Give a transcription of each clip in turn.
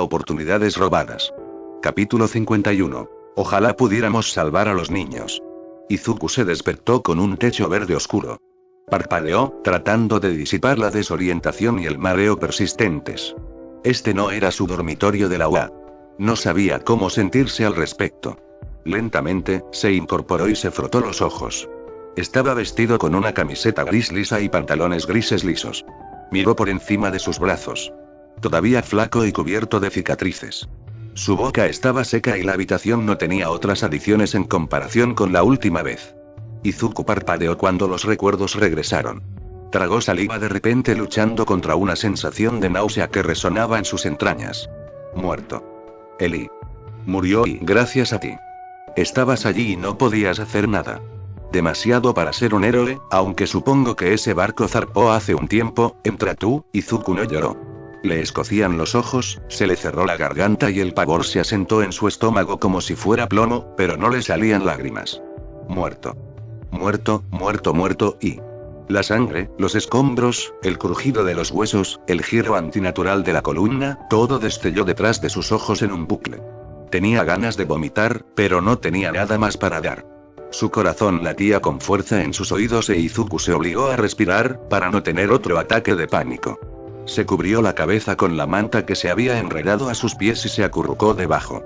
oportunidades robadas. Capítulo 51. Ojalá pudiéramos salvar a los niños. Izuku se despertó con un techo verde oscuro. Parpadeó, tratando de disipar la desorientación y el mareo persistentes. Este no era su dormitorio de la UA. No sabía cómo sentirse al respecto. Lentamente, se incorporó y se frotó los ojos. Estaba vestido con una camiseta gris lisa y pantalones grises lisos. Miró por encima de sus brazos. Todavía flaco y cubierto de cicatrices. Su boca estaba seca y la habitación no tenía otras adiciones en comparación con la última vez. Izuku parpadeó cuando los recuerdos regresaron. Tragó saliva de repente luchando contra una sensación de náusea que resonaba en sus entrañas. Muerto. Eli. Murió y gracias a ti. Estabas allí y no podías hacer nada. Demasiado para ser un héroe, aunque supongo que ese barco zarpó hace un tiempo. Entra tú. Izuku no lloró. Le escocían los ojos, se le cerró la garganta y el pavor se asentó en su estómago como si fuera plomo, pero no le salían lágrimas. Muerto. Muerto, muerto, muerto y... La sangre, los escombros, el crujido de los huesos, el giro antinatural de la columna, todo destelló detrás de sus ojos en un bucle. Tenía ganas de vomitar, pero no tenía nada más para dar. Su corazón latía con fuerza en sus oídos e Izuku se obligó a respirar, para no tener otro ataque de pánico. Se cubrió la cabeza con la manta que se había enredado a sus pies y se acurrucó debajo.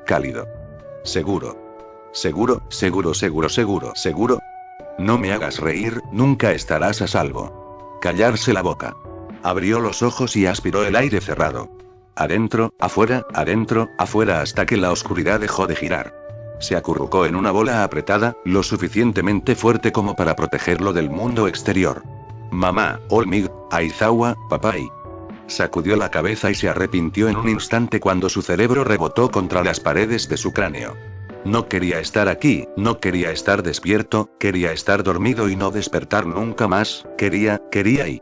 Cálido. Seguro. Seguro, seguro, seguro, seguro, seguro. No me hagas reír, nunca estarás a salvo. Callarse la boca. Abrió los ojos y aspiró el aire cerrado. Adentro, afuera hasta que la oscuridad dejó de girar. Se acurrucó en una bola apretada, lo suficientemente fuerte como para protegerlo del mundo exterior. Mamá, Olmig, Aizawa, Papai. Sacudió la cabeza y se arrepintió en un instante cuando su cerebro rebotó contra las paredes de su cráneo. No quería estar aquí, no quería estar despierto, quería estar dormido y no despertar nunca más, quería y...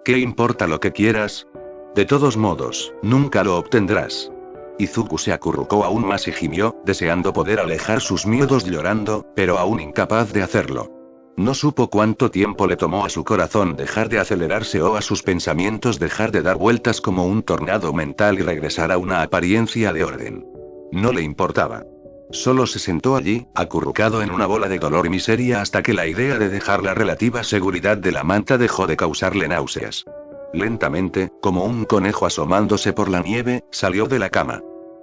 ¿Qué importa lo que quieras? De todos modos, nunca lo obtendrás. Izuku se acurrucó aún más y gimió, deseando poder alejar sus miedos llorando, pero aún incapaz de hacerlo. No supo cuánto tiempo le tomó a su corazón dejar de acelerarse o a sus pensamientos dejar de dar vueltas como un tornado mental y regresar a una apariencia de orden. No le importaba. Solo se sentó allí, acurrucado en una bola de dolor y miseria hasta que la idea de dejar la relativa seguridad de la manta dejó de causarle náuseas. Lentamente, como un conejo asomándose por la nieve, salió de la cama.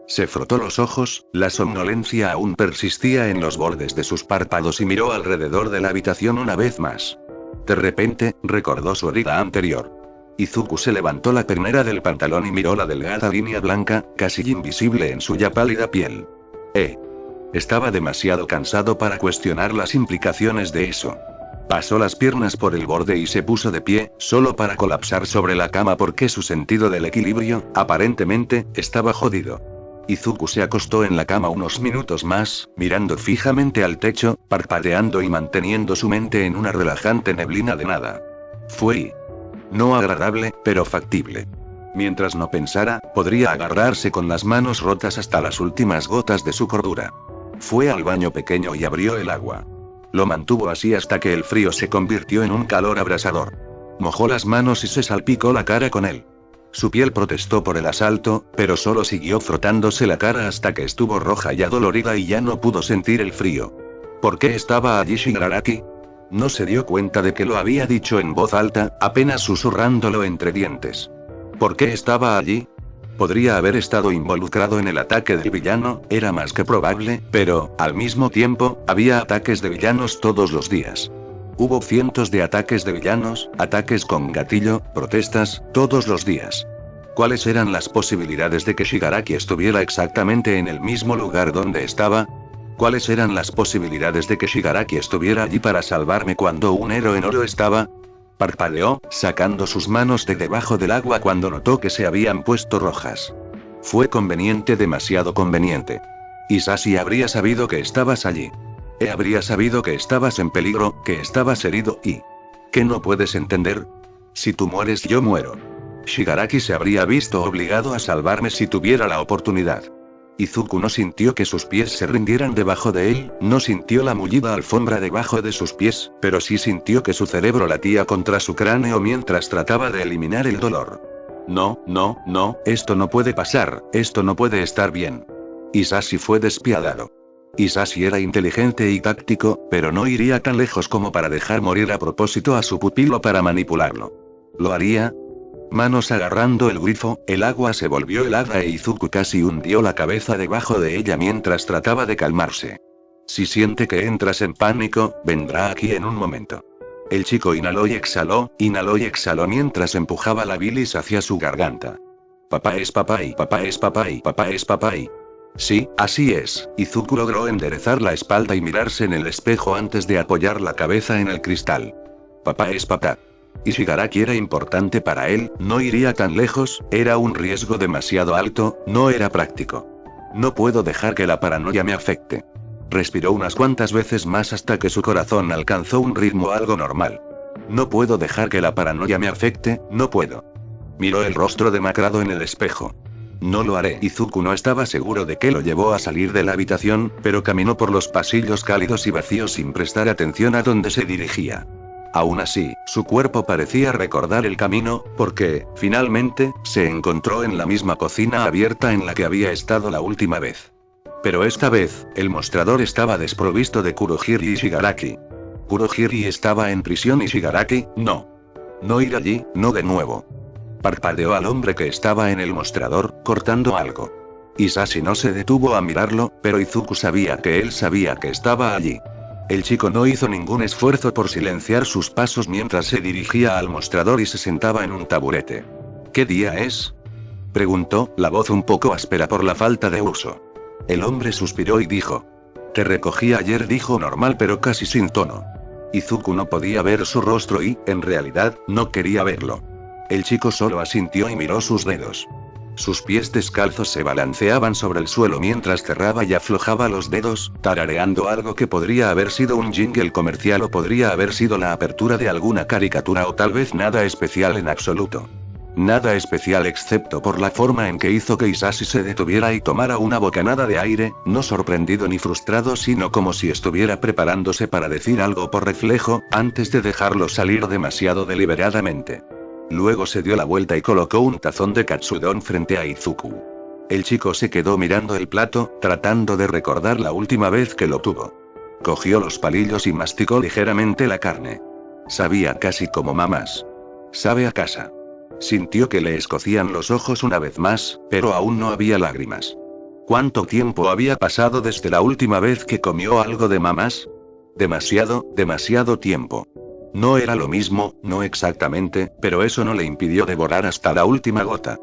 Se frotó los ojos, la somnolencia aún persistía en los bordes de sus párpados y miró alrededor de la habitación una vez más. De repente, recordó su herida anterior. Izuku se levantó la pernera del pantalón y miró la delgada línea blanca, casi invisible en su ya pálida piel. Estaba demasiado cansado para cuestionar las implicaciones de eso. Pasó las piernas por el borde y se puso de pie, solo para colapsar sobre la cama porque su sentido del equilibrio, aparentemente, estaba jodido. Izuku se acostó en la cama unos minutos más, mirando fijamente al techo, parpadeando y manteniendo su mente en una relajante neblina de nada. Fue no agradable, pero factible. Mientras no pensara, podría agarrarse con las manos rotas hasta las últimas gotas de su cordura. Fue al baño pequeño y abrió el agua. Lo mantuvo así hasta que el frío se convirtió en un calor abrasador. Mojó las manos y se salpicó la cara con él. Su piel protestó por el asalto, pero solo siguió frotándose la cara hasta que estuvo roja y adolorida y ya no pudo sentir el frío. ¿Por qué estaba allí Shigaraki? No se dio cuenta de que lo había dicho en voz alta, apenas susurrándolo entre dientes. ¿Por qué estaba allí? Podría haber estado involucrado en el ataque del villano, era más que probable, pero, al mismo tiempo, había ataques de villanos todos los días. Hubo cientos de ataques de villanos, ataques con gatillo, protestas, todos los días. ¿Cuáles eran las posibilidades de que Shigaraki estuviera exactamente en el mismo lugar donde estaba? ¿Cuáles eran las posibilidades de que Shigaraki estuviera allí para salvarme cuando un héroe no lo estaba? Parpadeó, sacando sus manos de debajo del agua cuando notó que se habían puesto rojas. Fue conveniente, demasiado conveniente. Isashi habría sabido que estabas allí. Habría sabido que estabas en peligro, que estabas herido y... ¿Qué no puedes entender? Si tú mueres, yo muero. Shigaraki se habría visto obligado a salvarme si tuviera la oportunidad. Izuku no sintió que sus pies se rindieran debajo de él, no sintió la mullida alfombra debajo de sus pies, pero sí sintió que su cerebro latía contra su cráneo mientras trataba de eliminar el dolor. no, no, no, esto no puede pasar, esto no puede estar bien. Hisashi fue despiadado. Hisashi era inteligente y táctico, pero no iría tan lejos como para dejar morir a propósito a su pupilo para manipularlo. ¿Lo haría? Manos agarrando el grifo, el agua se volvió helada e Izuku casi hundió la cabeza debajo de ella mientras trataba de calmarse. Si siente que entras en pánico, vendrá aquí en un momento. El chico inhaló y exhaló mientras empujaba la bilis hacia su garganta. Papá es papá y papá es papá y papá es papá y... Sí, así es. Izuku logró enderezar la espalda y mirarse en el espejo antes de apoyar la cabeza en el cristal. Papá es papá. Y Shigaraki era importante para él, no iría tan lejos, era un riesgo demasiado alto, no era práctico. No puedo dejar que la paranoia me afecte. Respiró unas cuantas veces más hasta que su corazón alcanzó un ritmo algo normal. No puedo dejar que la paranoia me afecte, no puedo. Miró el rostro demacrado en el espejo. No lo haré. Izuku no estaba seguro de qué lo llevó a salir de la habitación, pero caminó por los pasillos cálidos y vacíos sin prestar atención a dónde se dirigía. Aún así, su cuerpo parecía recordar el camino, porque, finalmente, se encontró en la misma cocina abierta en la que había estado la última vez. Pero esta vez, el mostrador estaba desprovisto de Kurohiri y Shigaraki. Kurohiri estaba en prisión y Shigaraki, no. No ir allí, no de nuevo. Parpadeó al hombre que estaba en el mostrador, cortando algo. Hisashi no se detuvo a mirarlo, pero Izuku sabía que él sabía que estaba allí. El chico no hizo ningún esfuerzo por silenciar sus pasos mientras se dirigía al mostrador y se sentaba en un taburete. ¿Qué día es?, preguntó, la voz un poco áspera por la falta de uso. El hombre suspiró y dijo. Te recogí ayer, dijo normal pero casi sin tono. Izuku no podía ver su rostro y, en realidad, no quería verlo. El chico solo asintió y miró sus dedos. Sus pies descalzos se balanceaban sobre el suelo mientras cerraba y aflojaba los dedos, tarareando algo que podría haber sido un jingle comercial o podría haber sido la apertura de alguna caricatura o tal vez nada especial en absoluto. Nada especial excepto por la forma en que hizo que Hisashi se detuviera y tomara una bocanada de aire, no sorprendido ni frustrado sino como si estuviera preparándose para decir algo por reflejo, antes de dejarlo salir demasiado deliberadamente. Luego se dio la vuelta y colocó un tazón de katsudon frente a Izuku. El chico se quedó mirando el plato, tratando de recordar la última vez que lo tuvo. Cogió los palillos y masticó ligeramente la carne. Sabía casi como mamás. Sabe a casa. Sintió que le escocían los ojos una vez más, pero aún no había lágrimas. ¿Cuánto tiempo había pasado desde la última vez que comió algo de mamás? Demasiado tiempo. No era lo mismo, no exactamente, pero eso no le impidió devorar hasta la última gota.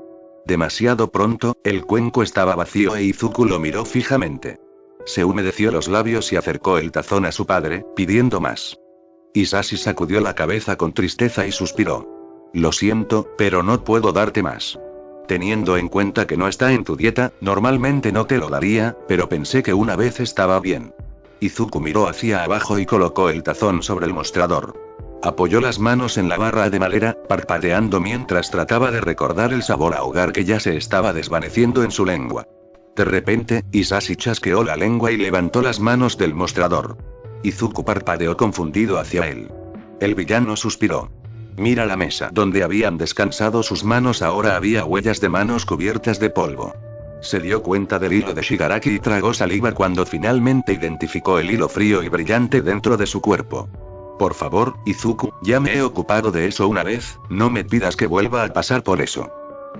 Demasiado pronto, el cuenco estaba vacío e Izuku lo miró fijamente. Se humedeció los labios y acercó el tazón a su padre, pidiendo más. Hisashi sacudió la cabeza con tristeza y suspiró. Lo siento, pero no puedo darte más. Teniendo en cuenta que no está en tu dieta, normalmente no te lo daría, pero pensé que una vez estaba bien. Izuku miró hacia abajo y colocó el tazón sobre el mostrador. Apoyó las manos en la barra de madera, parpadeando mientras trataba de recordar el sabor a hogar que ya se estaba desvaneciendo en su lengua. De repente, Hisashi chasqueó la lengua y levantó las manos del mostrador. Izuku parpadeó confundido hacia él. El villano suspiró. Mira la mesa donde habían descansado sus manos, ahora había huellas de manos cubiertas de polvo. Se dio cuenta del hilo de Shigaraki y tragó saliva cuando finalmente identificó el hilo frío y brillante dentro de su cuerpo. Por favor, Izuku, ya me he ocupado de eso una vez, no me pidas que vuelva a pasar por eso.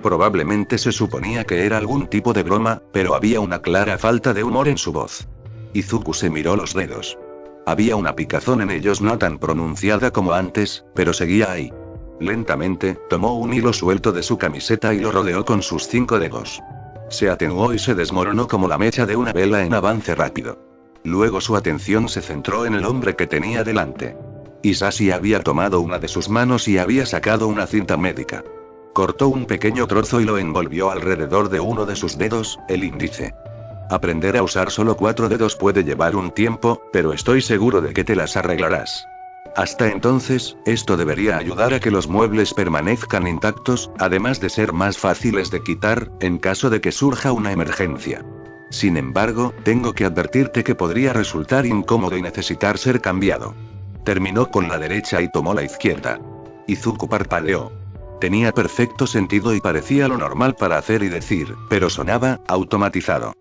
Probablemente se suponía que era algún tipo de broma, pero había una clara falta de humor en su voz. Izuku se miró los dedos. Había una picazón en ellos no tan pronunciada como antes, pero seguía ahí. Lentamente, tomó un hilo suelto de su camiseta y lo rodeó con sus 5 dedos. Se atenuó y se desmoronó como la mecha de una vela en avance rápido. Luego su atención se centró en el hombre que tenía delante. Hisashi había tomado una de sus manos y había sacado una cinta médica. Cortó un pequeño trozo y lo envolvió alrededor de uno de sus dedos, el índice. Aprender a usar solo 4 dedos puede llevar un tiempo, pero estoy seguro de que te las arreglarás. Hasta entonces, esto debería ayudar a que los muebles permanezcan intactos, además de ser más fáciles de quitar, en caso de que surja una emergencia. Sin embargo, tengo que advertirte que podría resultar incómodo y necesitar ser cambiado. Terminó con la derecha y tomó la izquierda. Izuku parpadeó. Tenía perfecto sentido y parecía lo normal para hacer y decir, pero sonaba automatizado.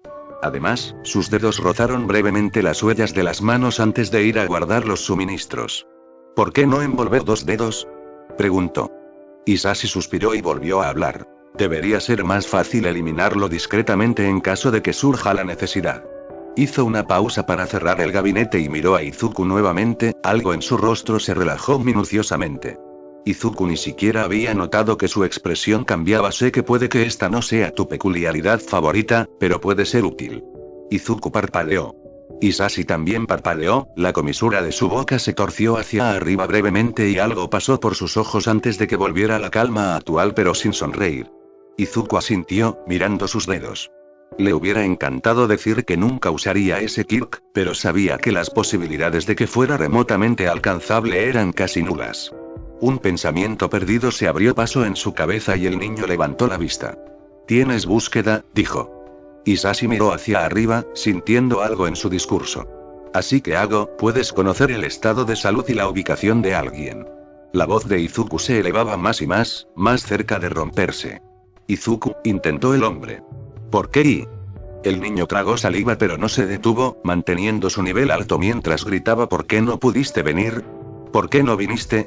Además, sus dedos rozaron brevemente las huellas de las manos antes de ir a guardar los suministros. ¿Por qué no envolver 2 dedos? Preguntó. Hisashi suspiró y volvió a hablar. Debería ser más fácil eliminarlo discretamente en caso de que surja la necesidad. Hizo una pausa para cerrar el gabinete y miró a Izuku nuevamente, algo en su rostro se relajó minuciosamente. Izuku ni siquiera había notado que su expresión cambiaba. Sé que puede que esta no sea tu peculiaridad favorita, pero puede ser útil. Izuku parpadeó. Hisashi también parpadeó, la comisura de su boca se torció hacia arriba brevemente y algo pasó por sus ojos antes de que volviera a la calma actual pero sin sonreír. Izuku asintió, mirando sus dedos. Le hubiera encantado decir que nunca usaría ese Kirk, pero sabía que las posibilidades de que fuera remotamente alcanzable eran casi nulas. Un pensamiento perdido se abrió paso en su cabeza y el niño levantó la vista. «¿Tienes búsqueda?», dijo. Hisashi miró hacia arriba, sintiendo algo en su discurso. «Así que hago, puedes conocer el estado de salud y la ubicación de alguien». La voz de Izuku se elevaba más y más cerca de romperse. «Izuku», intentó el hombre. «¿Por qué?» El niño tragó saliva pero no se detuvo, manteniendo su nivel alto mientras gritaba «¿Por qué no pudiste venir? ¿Por qué no viniste?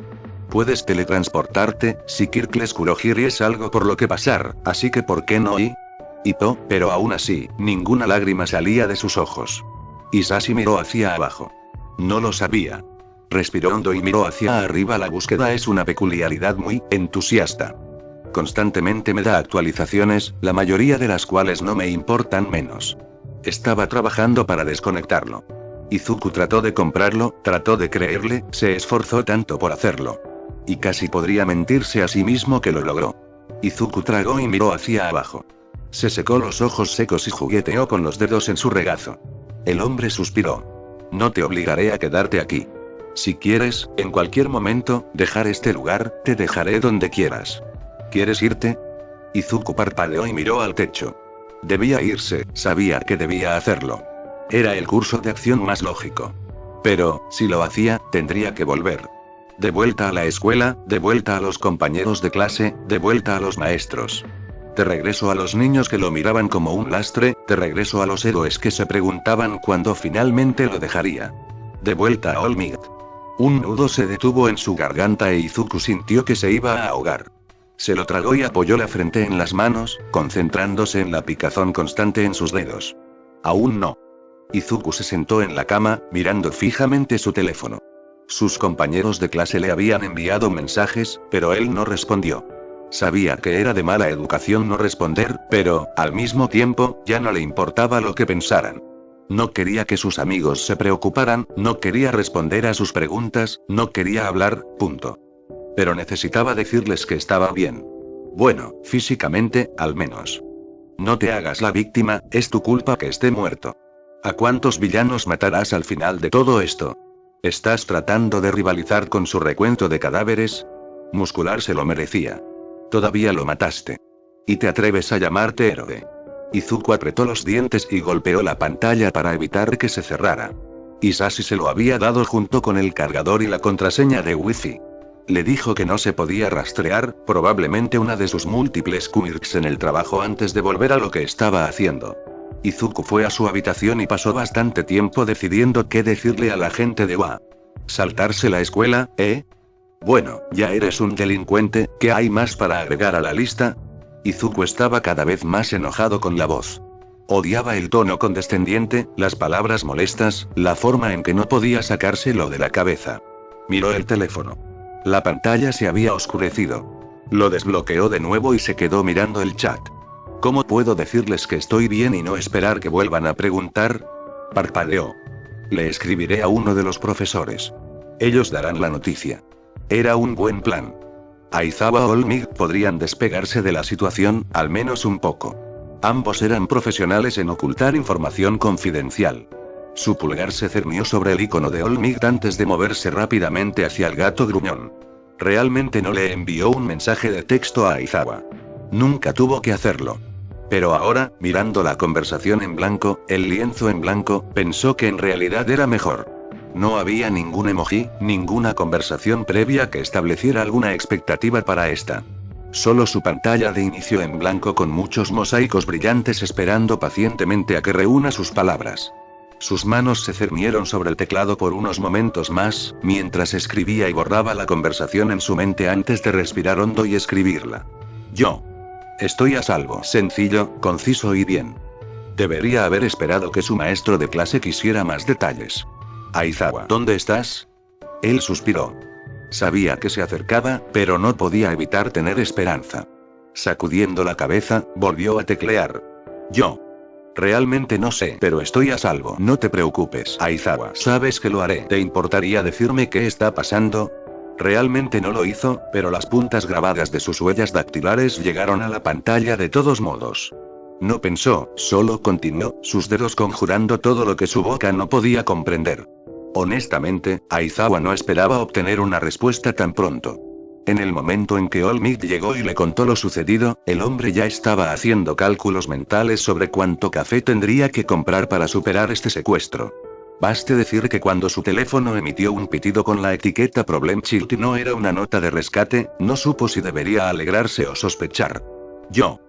Puedes teletransportarte, si Kirk les Kurohiri es algo por lo que pasar, así que ¿por qué no?» Pero aún así, ninguna lágrima salía de sus ojos. Hisashi miró hacia abajo. No lo sabía. Respiró hondo y miró hacia arriba. La búsqueda es una peculiaridad muy entusiasta. Constantemente me da actualizaciones, la mayoría de las cuales no me importan menos. Estaba trabajando para desconectarlo. Izuku trató de comprarlo, trató de creerle, se esforzó tanto por hacerlo. Y casi podría mentirse a sí mismo que lo logró. Izuku tragó y miró hacia abajo. Se secó los ojos secos y jugueteó con los dedos en su regazo. El hombre suspiró. No te obligaré a quedarte aquí. Si quieres, en cualquier momento, dejar este lugar, te dejaré donde quieras. ¿Quieres irte? Izuku parpadeó y miró al techo. Debía irse, sabía que debía hacerlo. Era el curso de acción más lógico. Pero, si lo hacía, tendría que volver. De vuelta a la escuela, de vuelta a los compañeros de clase, de vuelta a los maestros. De regreso a los niños que lo miraban como un lastre, de regreso a los héroes que se preguntaban cuándo finalmente lo dejaría. De vuelta a All Might. Un nudo se detuvo en su garganta e Izuku sintió que se iba a ahogar. Se lo tragó y apoyó la frente en las manos, concentrándose en la picazón constante en sus dedos. Aún no. Izuku se sentó en la cama, mirando fijamente su teléfono. Sus compañeros de clase le habían enviado mensajes, pero él no respondió. Sabía que era de mala educación no responder, pero, al mismo tiempo, ya no le importaba lo que pensaran. No quería que sus amigos se preocuparan, no quería responder a sus preguntas, no quería hablar, punto. Pero necesitaba decirles que estaba bien. Bueno, físicamente, al menos. No te hagas la víctima, es tu culpa que esté muerto. ¿A cuántos villanos matarás al final de todo esto? ¿Estás tratando de rivalizar con su recuento de cadáveres? Muscular se lo merecía. Todavía lo mataste. ¿Y te atreves a llamarte héroe? Izuku apretó los dientes y golpeó la pantalla para evitar que se cerrara. Hisashi se lo había dado junto con el cargador y la contraseña de Wi-Fi. Le dijo que no se podía rastrear, probablemente una de sus múltiples quirks en el trabajo antes de volver a lo que estaba haciendo. Izuku fue a su habitación y pasó bastante tiempo decidiendo qué decirle a la gente de WA. ¿Saltarse la escuela, eh? Bueno, ya eres un delincuente, ¿qué hay más para agregar a la lista? Izuku estaba cada vez más enojado con la voz. Odiaba el tono condescendiente, las palabras molestas, la forma en que no podía sacárselo de la cabeza. Miró el teléfono. La pantalla se había oscurecido. Lo desbloqueó de nuevo y se quedó mirando el chat. ¿Cómo puedo decirles que estoy bien y no esperar que vuelvan a preguntar? Parpadeó. Le escribiré a uno de los profesores. Ellos darán la noticia. Era un buen plan. Aizawa o All Might podrían despegarse de la situación, al menos un poco. Ambos eran profesionales en ocultar información confidencial. Su pulgar se cernió sobre el icono de All Might antes de moverse rápidamente hacia el gato gruñón. Realmente no le envió un mensaje de texto a Aizawa. Nunca tuvo que hacerlo. Pero ahora, mirando la conversación en blanco, el lienzo en blanco, pensó que en realidad era mejor. No había ningún emoji, ninguna conversación previa que estableciera alguna expectativa para esta. Solo su pantalla de inicio en blanco con muchos mosaicos brillantes esperando pacientemente a que reúna sus palabras. Sus manos se cernieron sobre el teclado por unos momentos más, mientras escribía y borraba la conversación en su mente antes de respirar hondo y escribirla. Yo. Estoy a salvo. Sencillo, conciso y bien. Debería haber esperado que su maestro de clase quisiera más detalles. Aizawa, ¿dónde estás? Él suspiró. Sabía que se acercaba, pero no podía evitar tener esperanza. Sacudiendo la cabeza, volvió a teclear. Yo. Realmente no sé, pero estoy a salvo. No te preocupes, Aizawa. Sabes que lo haré. ¿Te importaría decirme qué está pasando? Realmente no lo hizo, pero las puntas grabadas de sus huellas dactilares llegaron a la pantalla de todos modos. No pensó, solo continuó, sus dedos conjurando todo lo que su boca no podía comprender. Honestamente, Aizawa no esperaba obtener una respuesta tan pronto. En el momento en que Olmid llegó y le contó lo sucedido, el hombre ya estaba haciendo cálculos mentales sobre cuánto café tendría que comprar para superar este secuestro. Baste decir que cuando su teléfono emitió un pitido con la etiqueta Problem Child y no era una nota de rescate, no supo si debería alegrarse o sospechar. Yo.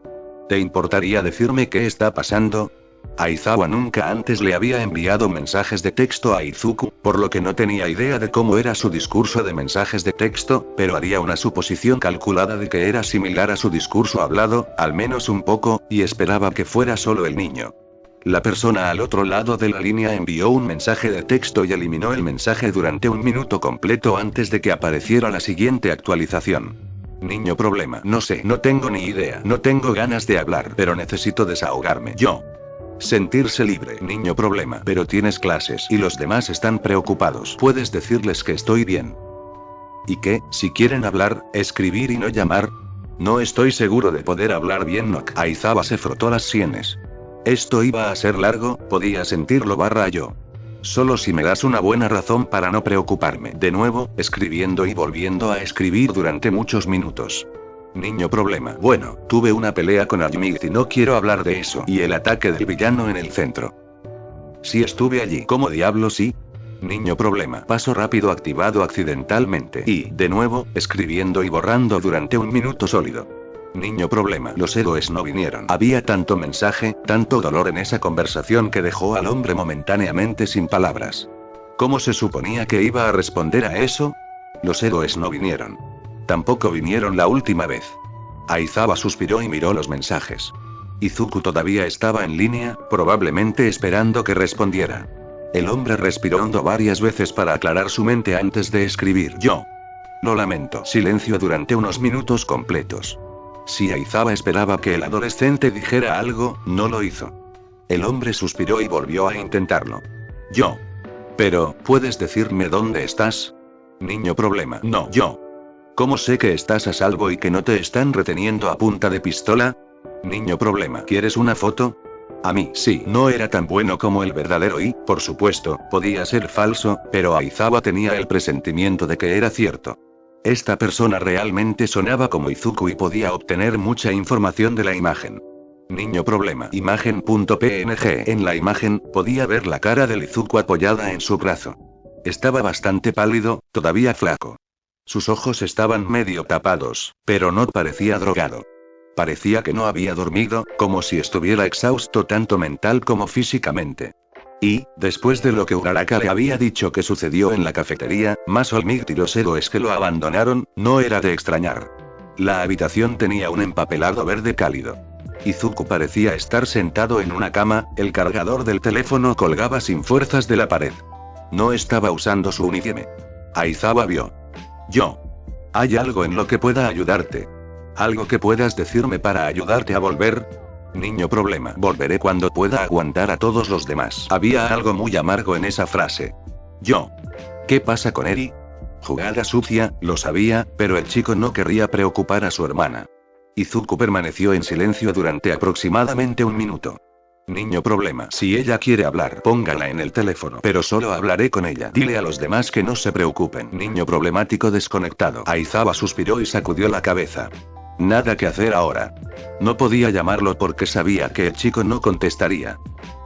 ¿Te importaría decirme qué está pasando? Aizawa nunca antes le había enviado mensajes de texto a Izuku, por lo que no tenía idea de cómo era su discurso de mensajes de texto, pero haría una suposición calculada de que era similar a su discurso hablado, al menos un poco, y esperaba que fuera solo el niño. La persona al otro lado de la línea envió un mensaje de texto y eliminó el mensaje durante un minuto completo antes de que apareciera la siguiente actualización. Niño problema. No sé, no tengo ni idea. No tengo ganas de hablar, pero necesito desahogarme. Yo. Sentirse libre. Niño problema. Pero tienes clases y los demás están preocupados. Puedes decirles que estoy bien. ¿Y qué, si quieren hablar, escribir y no llamar? No estoy seguro de poder hablar bien. No. Aizawa se frotó las sienes. Esto iba a ser largo, podía sentirlo yo. Solo si me das una buena razón para no preocuparme. De nuevo, escribiendo y volviendo a escribir durante muchos minutos. Niño problema. Bueno, tuve una pelea con Almigt y no quiero hablar de eso. Y el ataque del villano en el centro. Sí estuve allí. ¿Cómo diablos sí? Niño problema. Paso rápido activado accidentalmente. Y, de nuevo, escribiendo y borrando durante un minuto sólido. Niño problema. Los héroes no vinieron. Había tanto mensaje, tanto dolor en esa conversación que dejó al hombre momentáneamente sin palabras. ¿Cómo se suponía que iba a responder a eso? Los héroes no vinieron. Tampoco vinieron la última vez. Aizawa suspiró y miró los mensajes. Izuku todavía estaba en línea, probablemente esperando que respondiera. El hombre respiró hondo varias veces para aclarar su mente antes de escribir. Yo. Lo lamento. Silencio durante unos minutos completos. Si Aizawa esperaba que el adolescente dijera algo, no lo hizo. El hombre suspiró y volvió a intentarlo. Yo. Pero, ¿puedes decirme dónde estás? Niño problema. No. Yo. ¿Cómo sé que estás a salvo y que no te están reteniendo a punta de pistola? Niño problema. ¿Quieres una foto? A mí, sí. No era tan bueno como el verdadero y, por supuesto, podía ser falso, pero Aizawa tenía el presentimiento de que era cierto. Esta persona realmente sonaba como Izuku y podía obtener mucha información de la imagen. Niño problema. Imagen.png. En la imagen, podía ver la cara del Izuku apoyada en su brazo. Estaba bastante pálido, todavía flaco. Sus ojos estaban medio tapados, pero no parecía drogado. Parecía que no había dormido, como si estuviera exhausto tanto mental como físicamente. Y, después de lo que Uraraka le había dicho que sucedió en la cafetería, más Olmigt y los héroes que lo abandonaron, no era de extrañar. La habitación tenía un empapelado verde cálido. Izuku parecía estar sentado en una cama, el cargador del teléfono colgaba sin fuerzas de la pared. No estaba usando su uniforme. Aizawa vio. Yo. ¿Hay algo en lo que pueda ayudarte? ¿Algo que puedas decirme para ayudarte a volver? Niño problema. Volveré cuando pueda aguantar a todos los demás. Había algo muy amargo en esa frase. Yo. ¿Qué pasa con Eri? Jugada sucia, lo sabía, pero el chico no querría preocupar a su hermana. Izuku permaneció en silencio durante aproximadamente un minuto. Niño problema. Si ella quiere hablar, póngala en el teléfono. Pero solo hablaré con ella. Dile a los demás que no se preocupen. Niño problemático desconectado. Aizawa suspiró y sacudió la cabeza. Nada que hacer ahora. No podía llamarlo porque sabía que el chico no contestaría.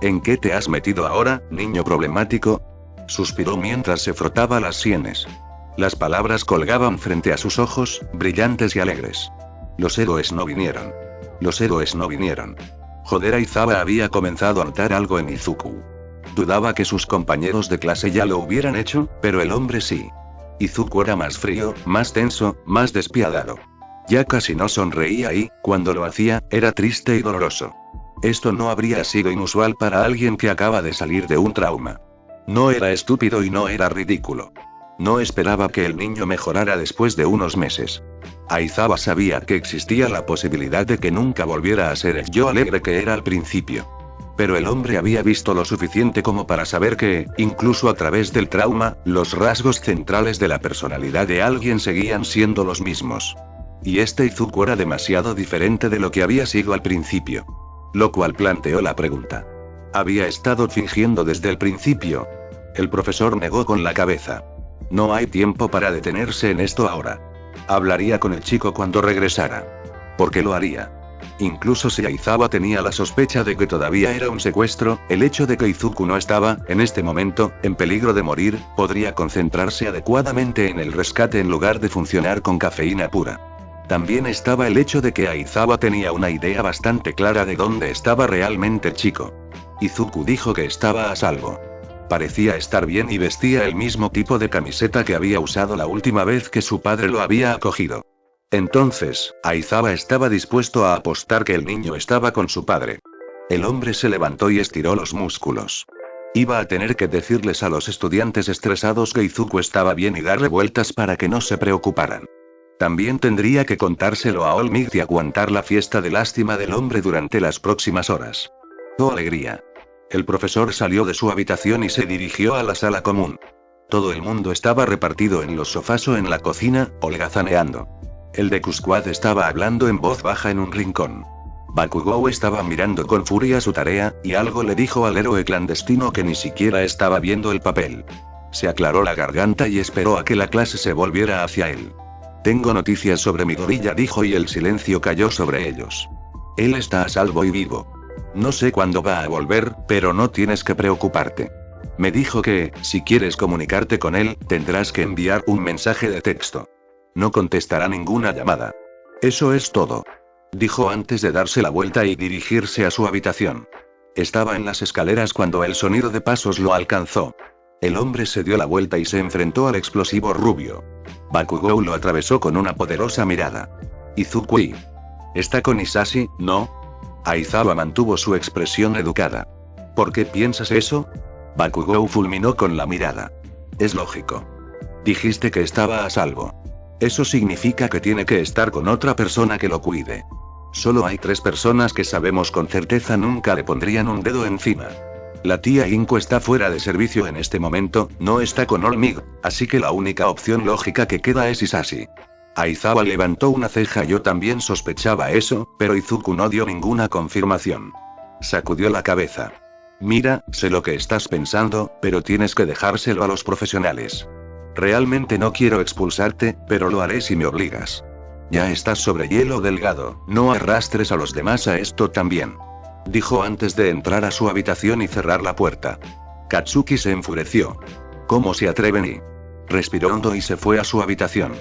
¿En qué te has metido ahora, niño problemático? Suspiró mientras se frotaba las sienes. Las palabras colgaban frente a sus ojos, brillantes y alegres. Los héroes no vinieron. Los héroes no vinieron. Joder, Aizawa había comenzado a notar algo en Izuku. Dudaba que sus compañeros de clase ya lo hubieran hecho, pero el hombre sí. Izuku era más frío, más tenso, más despiadado. Ya casi no sonreía y, cuando lo hacía, era triste y doloroso. Esto no habría sido inusual para alguien que acaba de salir de un trauma. No era estúpido y no era ridículo. No esperaba que el niño mejorara después de unos meses. Aizawa sabía que existía la posibilidad de que nunca volviera a ser el yo alegre que era al principio. Pero el hombre había visto lo suficiente como para saber que, incluso a través del trauma, los rasgos centrales de la personalidad de alguien seguían siendo los mismos. Y este Izuku era demasiado diferente de lo que había sido al principio. Lo cual planteó la pregunta. ¿Había estado fingiendo desde el principio? El profesor negó con la cabeza. No hay tiempo para detenerse en esto ahora. Hablaría con el chico cuando regresara. ¿Por qué lo haría? Incluso si Aizawa tenía la sospecha de que todavía era un secuestro, el hecho de que Izuku no estaba, en este momento, en peligro de morir, podría concentrarse adecuadamente en el rescate en lugar de funcionar con cafeína pura. También estaba el hecho de que Aizawa tenía una idea bastante clara de dónde estaba realmente el chico. Izuku dijo que estaba a salvo. Parecía estar bien y vestía el mismo tipo de camiseta que había usado la última vez que su padre lo había acogido. Entonces, Aizawa estaba dispuesto a apostar que el niño estaba con su padre. El hombre se levantó y estiró los músculos. Iba a tener que decirles a los estudiantes estresados que Izuku estaba bien y darle vueltas para que no se preocuparan. También tendría que contárselo a All Might y aguantar la fiesta de lástima del hombre durante las próximas horas. ¡Oh, alegría! El profesor salió de su habitación y se dirigió a la sala común. Todo el mundo estaba repartido en los sofás o en la cocina, holgazaneando. El Deku Squad estaba hablando en voz baja en un rincón. Bakugou estaba mirando con furia su tarea, y algo le dijo al héroe clandestino que ni siquiera estaba viendo el papel. Se aclaró la garganta y esperó a que la clase se volviera hacia él. Tengo noticias sobre Midoriya, dijo, y el silencio cayó sobre ellos. Él está a salvo y vivo. No sé cuándo va a volver, pero no tienes que preocuparte. Me dijo que, si quieres comunicarte con él, tendrás que enviar un mensaje de texto. No contestará ninguna llamada. Eso es todo. Dijo antes de darse la vuelta y dirigirse a su habitación. Estaba en las escaleras cuando el sonido de pasos lo alcanzó. El hombre se dio la vuelta y se enfrentó al explosivo rubio. Bakugou lo atravesó con una poderosa mirada. Izuku. ¿Está con Isashi, no? Aizawa mantuvo su expresión educada. ¿Por qué piensas eso? Bakugou fulminó con la mirada. Es lógico. Dijiste que estaba a salvo. Eso significa que tiene que estar con otra persona que lo cuide. Solo hay 3 personas que sabemos con certeza nunca le pondrían un dedo encima. La tía Inko está fuera de servicio en este momento, no está con All Might, así que la única opción lógica que queda es Isashi. Aizawa levantó una ceja. Yo también sospechaba eso, pero Izuku no dio ninguna confirmación. Sacudió la cabeza. Mira, sé lo que estás pensando, pero tienes que dejárselo a los profesionales. Realmente no quiero expulsarte, pero lo haré si me obligas. Ya estás sobre hielo delgado, no arrastres a los demás a esto también. Dijo antes de entrar a su habitación y cerrar la puerta. Katsuki se enfureció. ¿Cómo se atreven? Y respiró hondo y se fue a su habitación.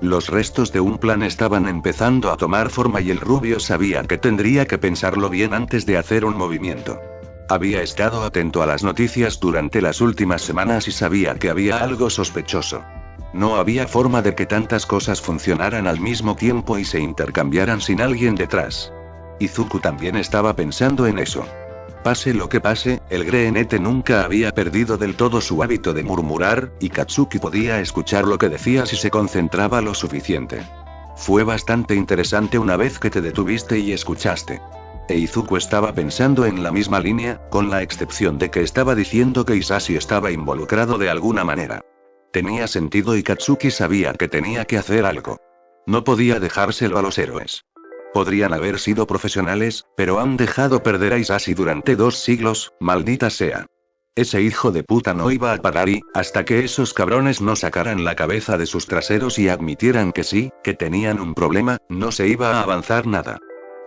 Los restos de un plan estaban empezando a tomar forma y el rubio sabía que tendría que pensarlo bien antes de hacer un movimiento. Había estado atento a las noticias durante las últimas semanas y sabía que había algo sospechoso. No había forma de que tantas cosas funcionaran al mismo tiempo y se intercambiaran sin alguien detrás. Izuku también estaba pensando en eso. Pase lo que pase, el Greenete nunca había perdido del todo su hábito de murmurar, y Katsuki podía escuchar lo que decía si se concentraba lo suficiente. Fue bastante interesante una vez que te detuviste y escuchaste. Izuku estaba pensando en la misma línea, con la excepción de que estaba diciendo que Isashi estaba involucrado de alguna manera. Tenía sentido y Katsuki sabía que tenía que hacer algo. No podía dejárselo a los héroes. Podrían haber sido profesionales, pero han dejado perder a Isashi durante 2 siglos, maldita sea. Ese hijo de puta no iba a parar y, hasta que esos cabrones no sacaran la cabeza de sus traseros y admitieran que sí, que tenían un problema, no se iba a avanzar nada.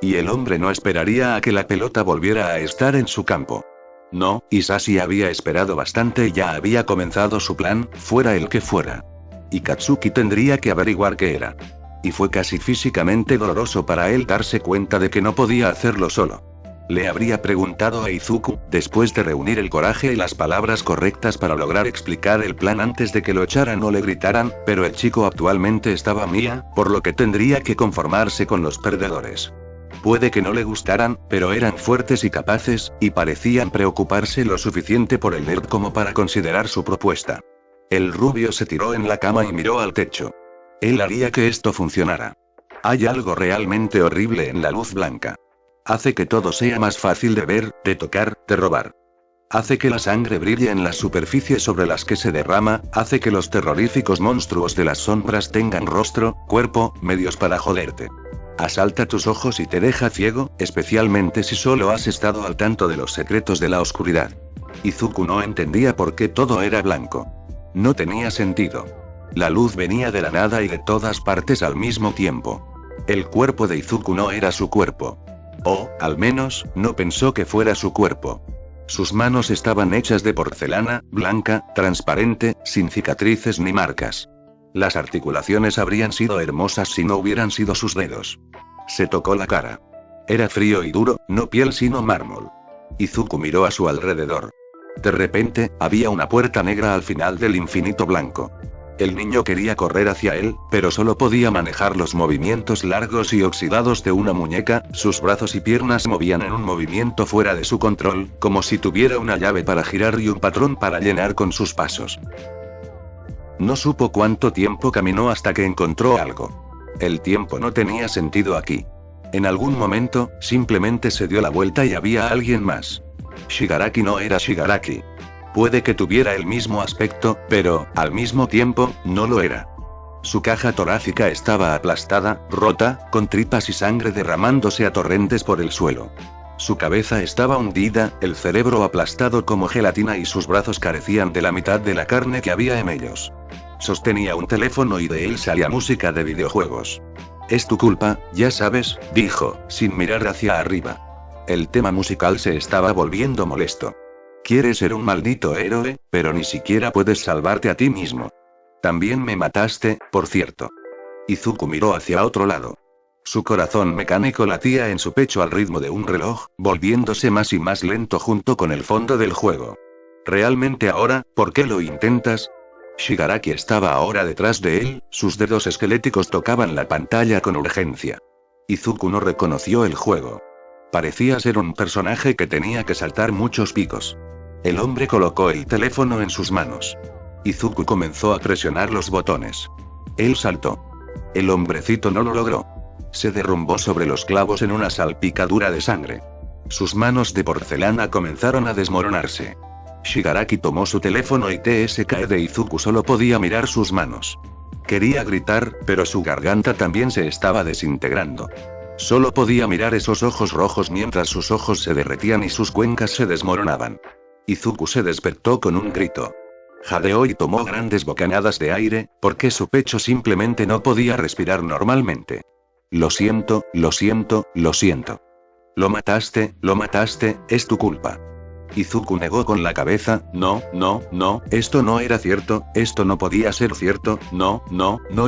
Y el hombre no esperaría a que la pelota volviera a estar en su campo. No, Isashi había esperado bastante y ya había comenzado su plan, fuera el que fuera. Y Katsuki tendría que averiguar qué era. Y fue casi físicamente doloroso para él darse cuenta de que no podía hacerlo solo. Le habría preguntado a Izuku, después de reunir el coraje y las palabras correctas para lograr explicar el plan antes de que lo echaran o le gritaran, pero el chico actualmente estaba Mía, por lo que tendría que conformarse con los perdedores. Puede que no le gustaran, pero eran fuertes y capaces, y parecían preocuparse lo suficiente por el nerd como para considerar su propuesta. El rubio se tiró en la cama y miró al techo. Él haría que esto funcionara. Hay algo realmente horrible en la luz blanca. Hace que todo sea más fácil de ver, de tocar, de robar. Hace que la sangre brille en las superficies sobre las que se derrama, hace que los terroríficos monstruos de las sombras tengan rostro, cuerpo, medios para joderte. Asalta tus ojos y te deja ciego, especialmente si solo has estado al tanto de los secretos de la oscuridad. Izuku no entendía por qué todo era blanco. No tenía sentido. La luz venía de la nada y de todas partes al mismo tiempo. El cuerpo de Izuku no era su cuerpo. O, al menos, no pensó que fuera su cuerpo. Sus manos estaban hechas de porcelana, blanca, transparente, sin cicatrices ni marcas. Las articulaciones habrían sido hermosas si no hubieran sido sus dedos. Se tocó la cara. Era frío y duro, no piel sino mármol. Izuku miró a su alrededor. De repente, había una puerta negra al final del infinito blanco. El niño quería correr hacia él, pero solo podía manejar los movimientos largos y oxidados de una muñeca, sus brazos y piernas movían en un movimiento fuera de su control, como si tuviera una llave para girar y un patrón para llenar con sus pasos. No supo cuánto tiempo caminó hasta que encontró algo. El tiempo no tenía sentido aquí. En algún momento, simplemente se dio la vuelta y había alguien más. Shigaraki no era Shigaraki. Puede que tuviera el mismo aspecto, pero, al mismo tiempo, no lo era. Su caja torácica estaba aplastada, rota, con tripas y sangre derramándose a torrentes por el suelo. Su cabeza estaba hundida, el cerebro aplastado como gelatina y sus brazos carecían de la mitad de la carne que había en ellos. Sostenía un teléfono y de él salía música de videojuegos. Es tu culpa, ya sabes, dijo, sin mirar hacia arriba. El tema musical se estaba volviendo molesto. Quieres ser un maldito héroe, pero ni siquiera puedes salvarte a ti mismo. También me mataste, por cierto. Izuku miró hacia otro lado. Su corazón mecánico latía en su pecho al ritmo de un reloj, volviéndose más y más lento junto con el fondo del juego. ¿Realmente ahora, por qué lo intentas? Shigaraki estaba ahora detrás de él, sus dedos esqueléticos tocaban la pantalla con urgencia. Izuku no reconoció el juego. Parecía ser un personaje que tenía que saltar muchos picos. El hombre colocó el teléfono en sus manos. Izuku comenzó a presionar los botones. Él saltó. El hombrecito no lo logró. Se derrumbó sobre los clavos en una salpicadura de sangre. Sus manos de porcelana comenzaron a desmoronarse. Shigaraki tomó su teléfono y TSK de Izuku solo podía mirar sus manos. Quería gritar, pero su garganta también se estaba desintegrando. Solo podía mirar esos ojos rojos mientras sus ojos se derretían y sus cuencas se desmoronaban. Izuku se despertó con un grito. Jadeó y tomó grandes bocanadas de aire, porque su pecho simplemente no podía respirar normalmente. Lo siento, lo siento, lo siento. Lo mataste, es tu culpa. Izuku negó con la cabeza, no, esto no era cierto, esto no podía ser cierto, no,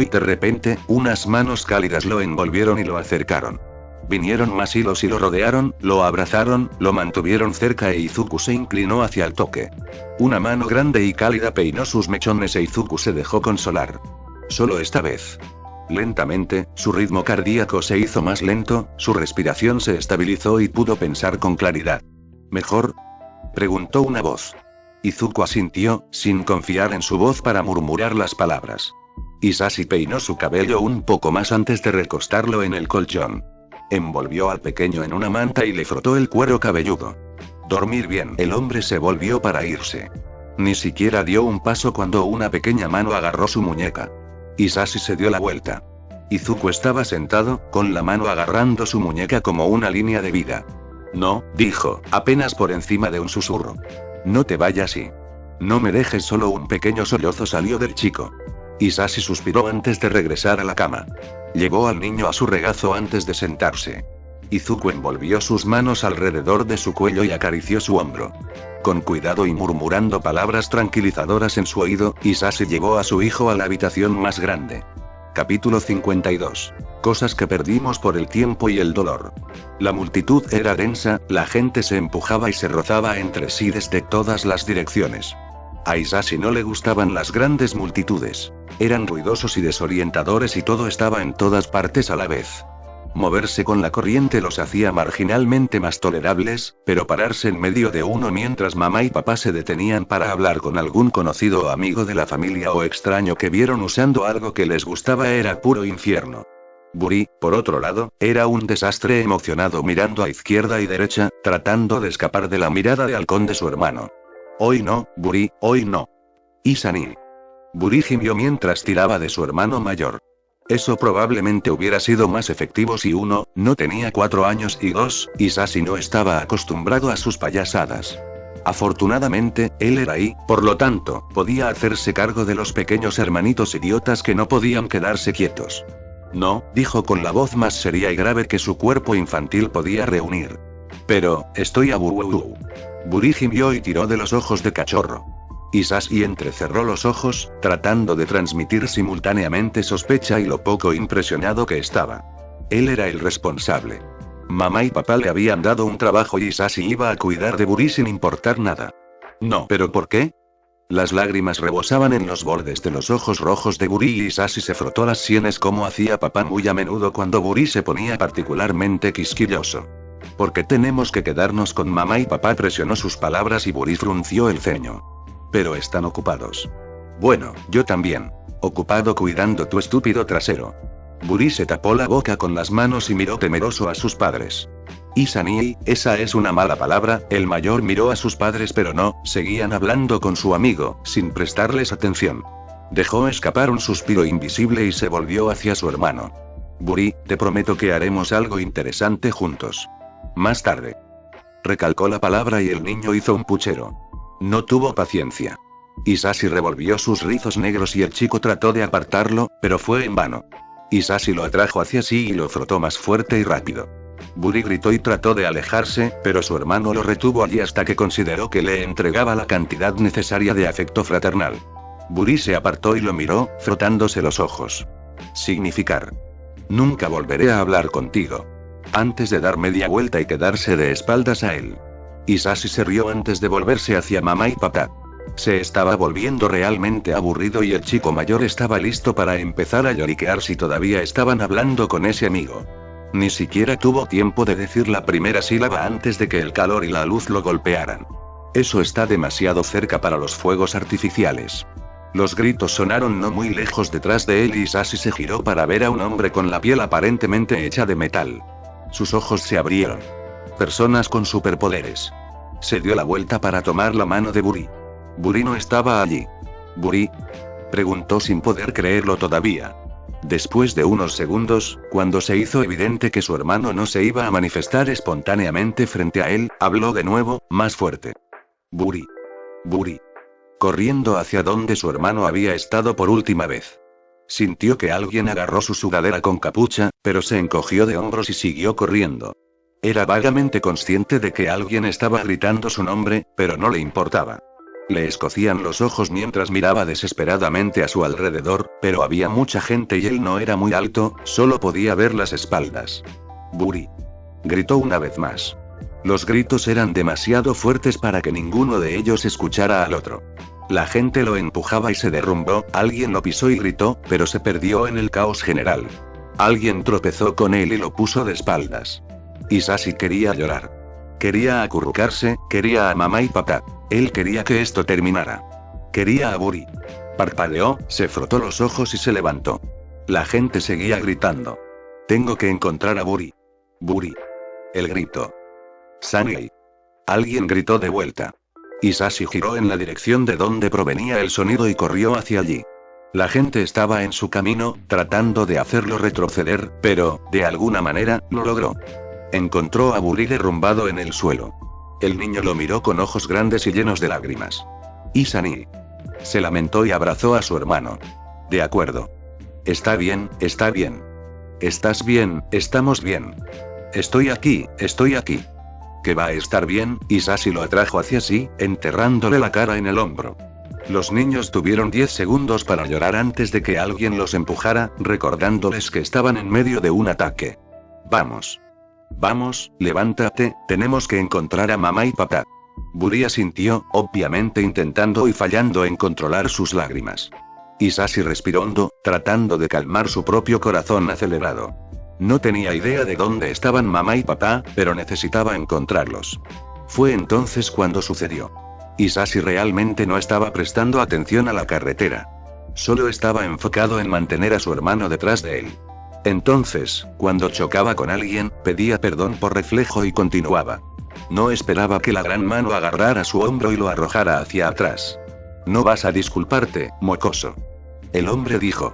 y de repente, unas manos cálidas lo envolvieron y lo acercaron. Vinieron más hilos y lo rodearon, lo abrazaron, lo mantuvieron cerca e Izuku se inclinó hacia el toque. Una mano grande y cálida peinó sus mechones e Izuku se dejó consolar. Solo esta vez. Lentamente, su ritmo cardíaco se hizo más lento, su respiración se estabilizó y pudo pensar con claridad. ¿Mejor?, preguntó una voz. Izuku asintió, sin confiar en su voz para murmurar las palabras. Isashi peinó su cabello un poco más antes de recostarlo en el colchón. Envolvió al pequeño en una manta y le frotó el cuero cabelludo. Dormir bien. El hombre se volvió para irse. Ni siquiera dio un paso cuando una pequeña mano agarró su muñeca. Isashi se dio la vuelta. Izuku estaba sentado, con la mano agarrando su muñeca como una línea de vida. No, dijo, apenas por encima de un susurro. No te vayas y... No me dejes solo. Un pequeño sollozo salió del chico. Isashi suspiró antes de regresar a la cama. Llevó al niño a su regazo antes de sentarse. Izuku envolvió sus manos alrededor de su cuello y acarició su hombro. Con cuidado y murmurando palabras tranquilizadoras en su oído, Isashi llevó a su hijo a la habitación más grande. Capítulo 52. Cosas que perdimos por el tiempo y el dolor. La multitud era densa, la gente se empujaba y se rozaba entre sí desde todas las direcciones. A Hisashi no le gustaban las grandes multitudes. Eran ruidosos y desorientadores y todo estaba en todas partes a la vez. Moverse con la corriente los hacía marginalmente más tolerables, pero pararse en medio de uno mientras mamá y papá se detenían para hablar con algún conocido o amigo de la familia o extraño que vieron usando algo que les gustaba era puro infierno. Buri, por otro lado, era un desastre emocionado mirando a izquierda y derecha, tratando de escapar de la mirada de halcón de su hermano. Hoy no, Buri, hoy no. Isani. Buri gimió mientras tiraba de su hermano mayor. Eso probablemente hubiera sido más efectivo si uno, no tenía 4 años y 2, Hisashi no estaba acostumbrado a sus payasadas. Afortunadamente, él era ahí, por lo tanto, podía hacerse cargo de los pequeños hermanitos idiotas que no podían quedarse quietos. No, dijo con la voz más seria y grave que su cuerpo infantil podía reunir. Pero, estoy aburrido. Buri gimió y tiró de los ojos de cachorro. Hisashi entrecerró los ojos, tratando de transmitir simultáneamente sospecha y lo poco impresionado que estaba. Él era el responsable. Mamá y papá le habían dado un trabajo y Hisashi iba a cuidar de Buri sin importar nada. No, ¿pero por qué? Las lágrimas rebosaban en los bordes de los ojos rojos de Buri y Hisashi se frotó las sienes como hacía papá muy a menudo cuando Buri se ponía particularmente quisquilloso. ¿Por qué tenemos que quedarnos con mamá y papá? Presionó sus palabras y Buri frunció el ceño. Pero están ocupados. Bueno, yo también. Ocupado cuidando tu estúpido trasero. Buri se tapó la boca con las manos y miró temeroso a sus padres. Isani, esa es una mala palabra, el mayor miró a sus padres pero no, seguían hablando con su amigo, sin prestarles atención. Dejó escapar un suspiro invisible y se volvió hacia su hermano. Buri, te prometo que haremos algo interesante juntos. Más tarde. Recalcó la palabra y el niño hizo un puchero. No tuvo paciencia. Hisashi revolvió sus rizos negros y el chico trató de apartarlo, pero fue en vano. Hisashi lo atrajo hacia sí y lo frotó más fuerte y rápido. Buri gritó y trató de alejarse, pero su hermano lo retuvo allí hasta que consideró que le entregaba la cantidad necesaria de afecto fraternal. Buri se apartó y lo miró, frotándose los ojos. Significar. Nunca volveré a hablar contigo. Antes de dar media vuelta y quedarse de espaldas a él. Hisashi se rió antes de volverse hacia mamá y papá. Se estaba volviendo realmente aburrido y el chico mayor estaba listo para empezar a lloriquear si todavía estaban hablando con ese amigo. Ni siquiera tuvo tiempo de decir la primera sílaba antes de que el calor y la luz lo golpearan. Eso está demasiado cerca para los fuegos artificiales. Los gritos sonaron no muy lejos detrás de él y Hisashi se giró para ver a un hombre con la piel aparentemente hecha de metal. Sus ojos se abrieron. Personas con superpoderes. Se dio la vuelta para tomar la mano de Buri. Buri no estaba allí. ¿Buri? Preguntó sin poder creerlo todavía. Después de unos segundos, cuando se hizo evidente que su hermano no se iba a manifestar espontáneamente frente a él, habló de nuevo, más fuerte. Buri. Buri. Corriendo hacia donde su hermano había estado por última vez. Sintió que alguien agarró su sudadera con capucha, pero se encogió de hombros y siguió corriendo. Era vagamente consciente de que alguien estaba gritando su nombre, pero no le importaba. Le escocían los ojos mientras miraba desesperadamente a su alrededor, pero había mucha gente y él no era muy alto, solo podía ver las espaldas. Buri. Gritó una vez más. Los gritos eran demasiado fuertes para que ninguno de ellos escuchara al otro. La gente lo empujaba y se derrumbó, alguien lo pisó y gritó, pero se perdió en el caos general. Alguien tropezó con él y lo puso de espaldas. Hisashi quería llorar. Quería acurrucarse, quería a mamá y papá. Él quería que esto terminara. Quería a Buri. Parpadeó, se frotó los ojos y se levantó. La gente seguía gritando. Tengo que encontrar a Buri. Buri. El grito. Sanei. Alguien gritó de vuelta. Hisashi giró en la dirección de donde provenía el sonido y corrió hacia allí. La gente estaba en su camino, tratando de hacerlo retroceder, pero, de alguna manera, lo logró. Encontró a Buri derrumbado en el suelo. El niño lo miró con ojos grandes y llenos de lágrimas. Isani. Se lamentó y abrazó a su hermano. De acuerdo. Está bien, está bien. Estás bien, estamos bien. Estoy aquí, estoy aquí. Que va a estar bien, Hisashi lo atrajo hacia sí, enterrándole la cara en el hombro. Los niños tuvieron 10 segundos para llorar antes de que alguien los empujara, recordándoles que estaban en medio de un ataque. Vamos. Vamos, levántate, tenemos que encontrar a mamá y papá. Buri asintió, obviamente intentando y fallando en controlar sus lágrimas. Hisashi respiró hondo, tratando de calmar su propio corazón acelerado. No tenía idea de dónde estaban mamá y papá, pero necesitaba encontrarlos. Fue entonces cuando sucedió. Hisashi realmente no estaba prestando atención a la carretera. Solo estaba enfocado en mantener a su hermano detrás de él. Entonces, cuando chocaba con alguien, pedía perdón por reflejo y continuaba. No esperaba que la gran mano agarrara su hombro y lo arrojara hacia atrás. No vas a disculparte, mocoso. El hombre dijo.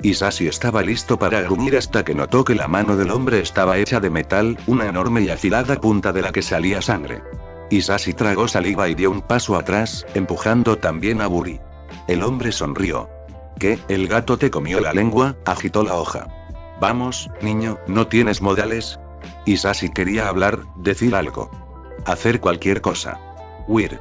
Hisashi estaba listo para gruñir hasta que notó que la mano del hombre estaba hecha de metal, una enorme y afilada punta de la que salía sangre. Hisashi tragó saliva y dio un paso atrás, empujando también a Buri. El hombre sonrió. ¿Qué? ¿El gato te comió la lengua? Agitó la hoja. Vamos, niño, ¿no tienes modales? Hisashi quería hablar, decir algo. Hacer cualquier cosa. Huir.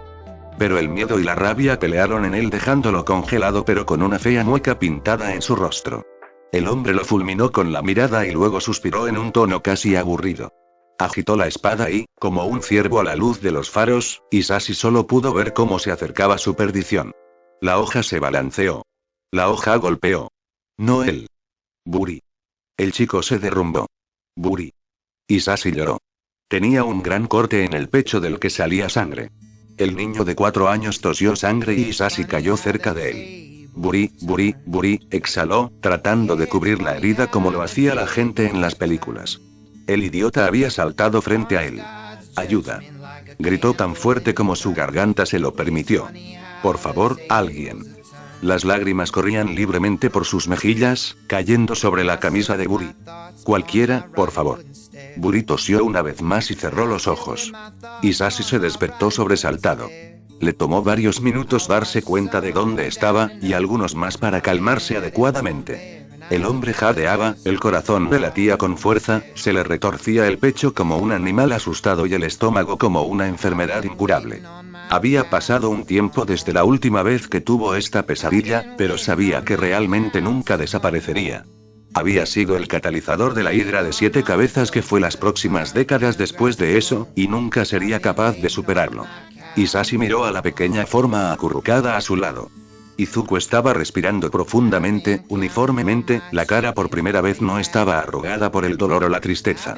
Pero el miedo y la rabia pelearon en él dejándolo congelado pero con una fea mueca pintada en su rostro. El hombre lo fulminó con la mirada y luego suspiró en un tono casi aburrido. Agitó la espada y, como un ciervo a la luz de los faros, Hisashi solo pudo ver cómo se acercaba su perdición. La hoja se balanceó. La hoja golpeó. No él. Buri. El chico se derrumbó. Buri. Hisashi lloró. Tenía un gran corte en el pecho del que salía sangre. El niño de 4 años tosió sangre y Hisashi cayó cerca de él. Buri, Buri, Buri, exhaló, tratando de cubrir la herida como lo hacía la gente en las películas. El idiota había saltado frente a él. ¡Ayuda! Gritó tan fuerte como su garganta se lo permitió. Por favor, alguien. Las lágrimas corrían libremente por sus mejillas, cayendo sobre la camisa de Buri. Cualquiera, por favor. Buri tosió una vez más y cerró los ojos. Hisashi se despertó sobresaltado. Le tomó varios minutos darse cuenta de dónde estaba, y algunos más para calmarse adecuadamente. El hombre jadeaba, el corazón le latía con fuerza, se le retorcía el pecho como un animal asustado y el estómago como una enfermedad incurable. Había pasado un tiempo desde la última vez que tuvo esta pesadilla, pero sabía que realmente nunca desaparecería. Había sido el catalizador de la hidra de 7 cabezas que fue las próximas décadas después de eso, y nunca sería capaz de superarlo. Hisashi miró a la pequeña forma acurrucada a su lado. Izuku estaba respirando profundamente, uniformemente, la cara por primera vez no estaba arrugada por el dolor o la tristeza.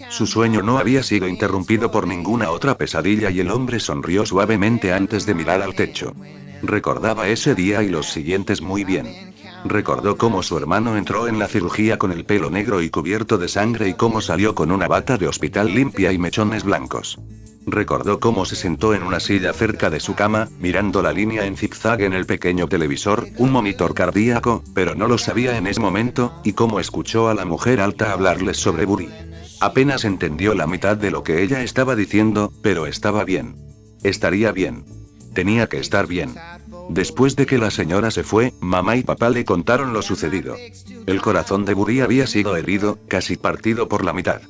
Su sueño no había sido interrumpido por ninguna otra pesadilla y el hombre sonrió suavemente antes de mirar al techo. Recordaba ese día y los siguientes muy bien. Recordó cómo su hermano entró en la cirugía con el pelo negro y cubierto de sangre y cómo salió con una bata de hospital limpia y mechones blancos. Recordó cómo se sentó en una silla cerca de su cama, mirando la línea en zigzag en el pequeño televisor, un monitor cardíaco, pero no lo sabía en ese momento, y cómo escuchó a la mujer alta hablarles sobre Buri. Apenas entendió la mitad de lo que ella estaba diciendo, pero estaba bien. Estaría bien. Tenía que estar bien. Después de que la señora se fue, mamá y papá le contaron lo sucedido. El corazón de Buri había sido herido, casi partido por la mitad.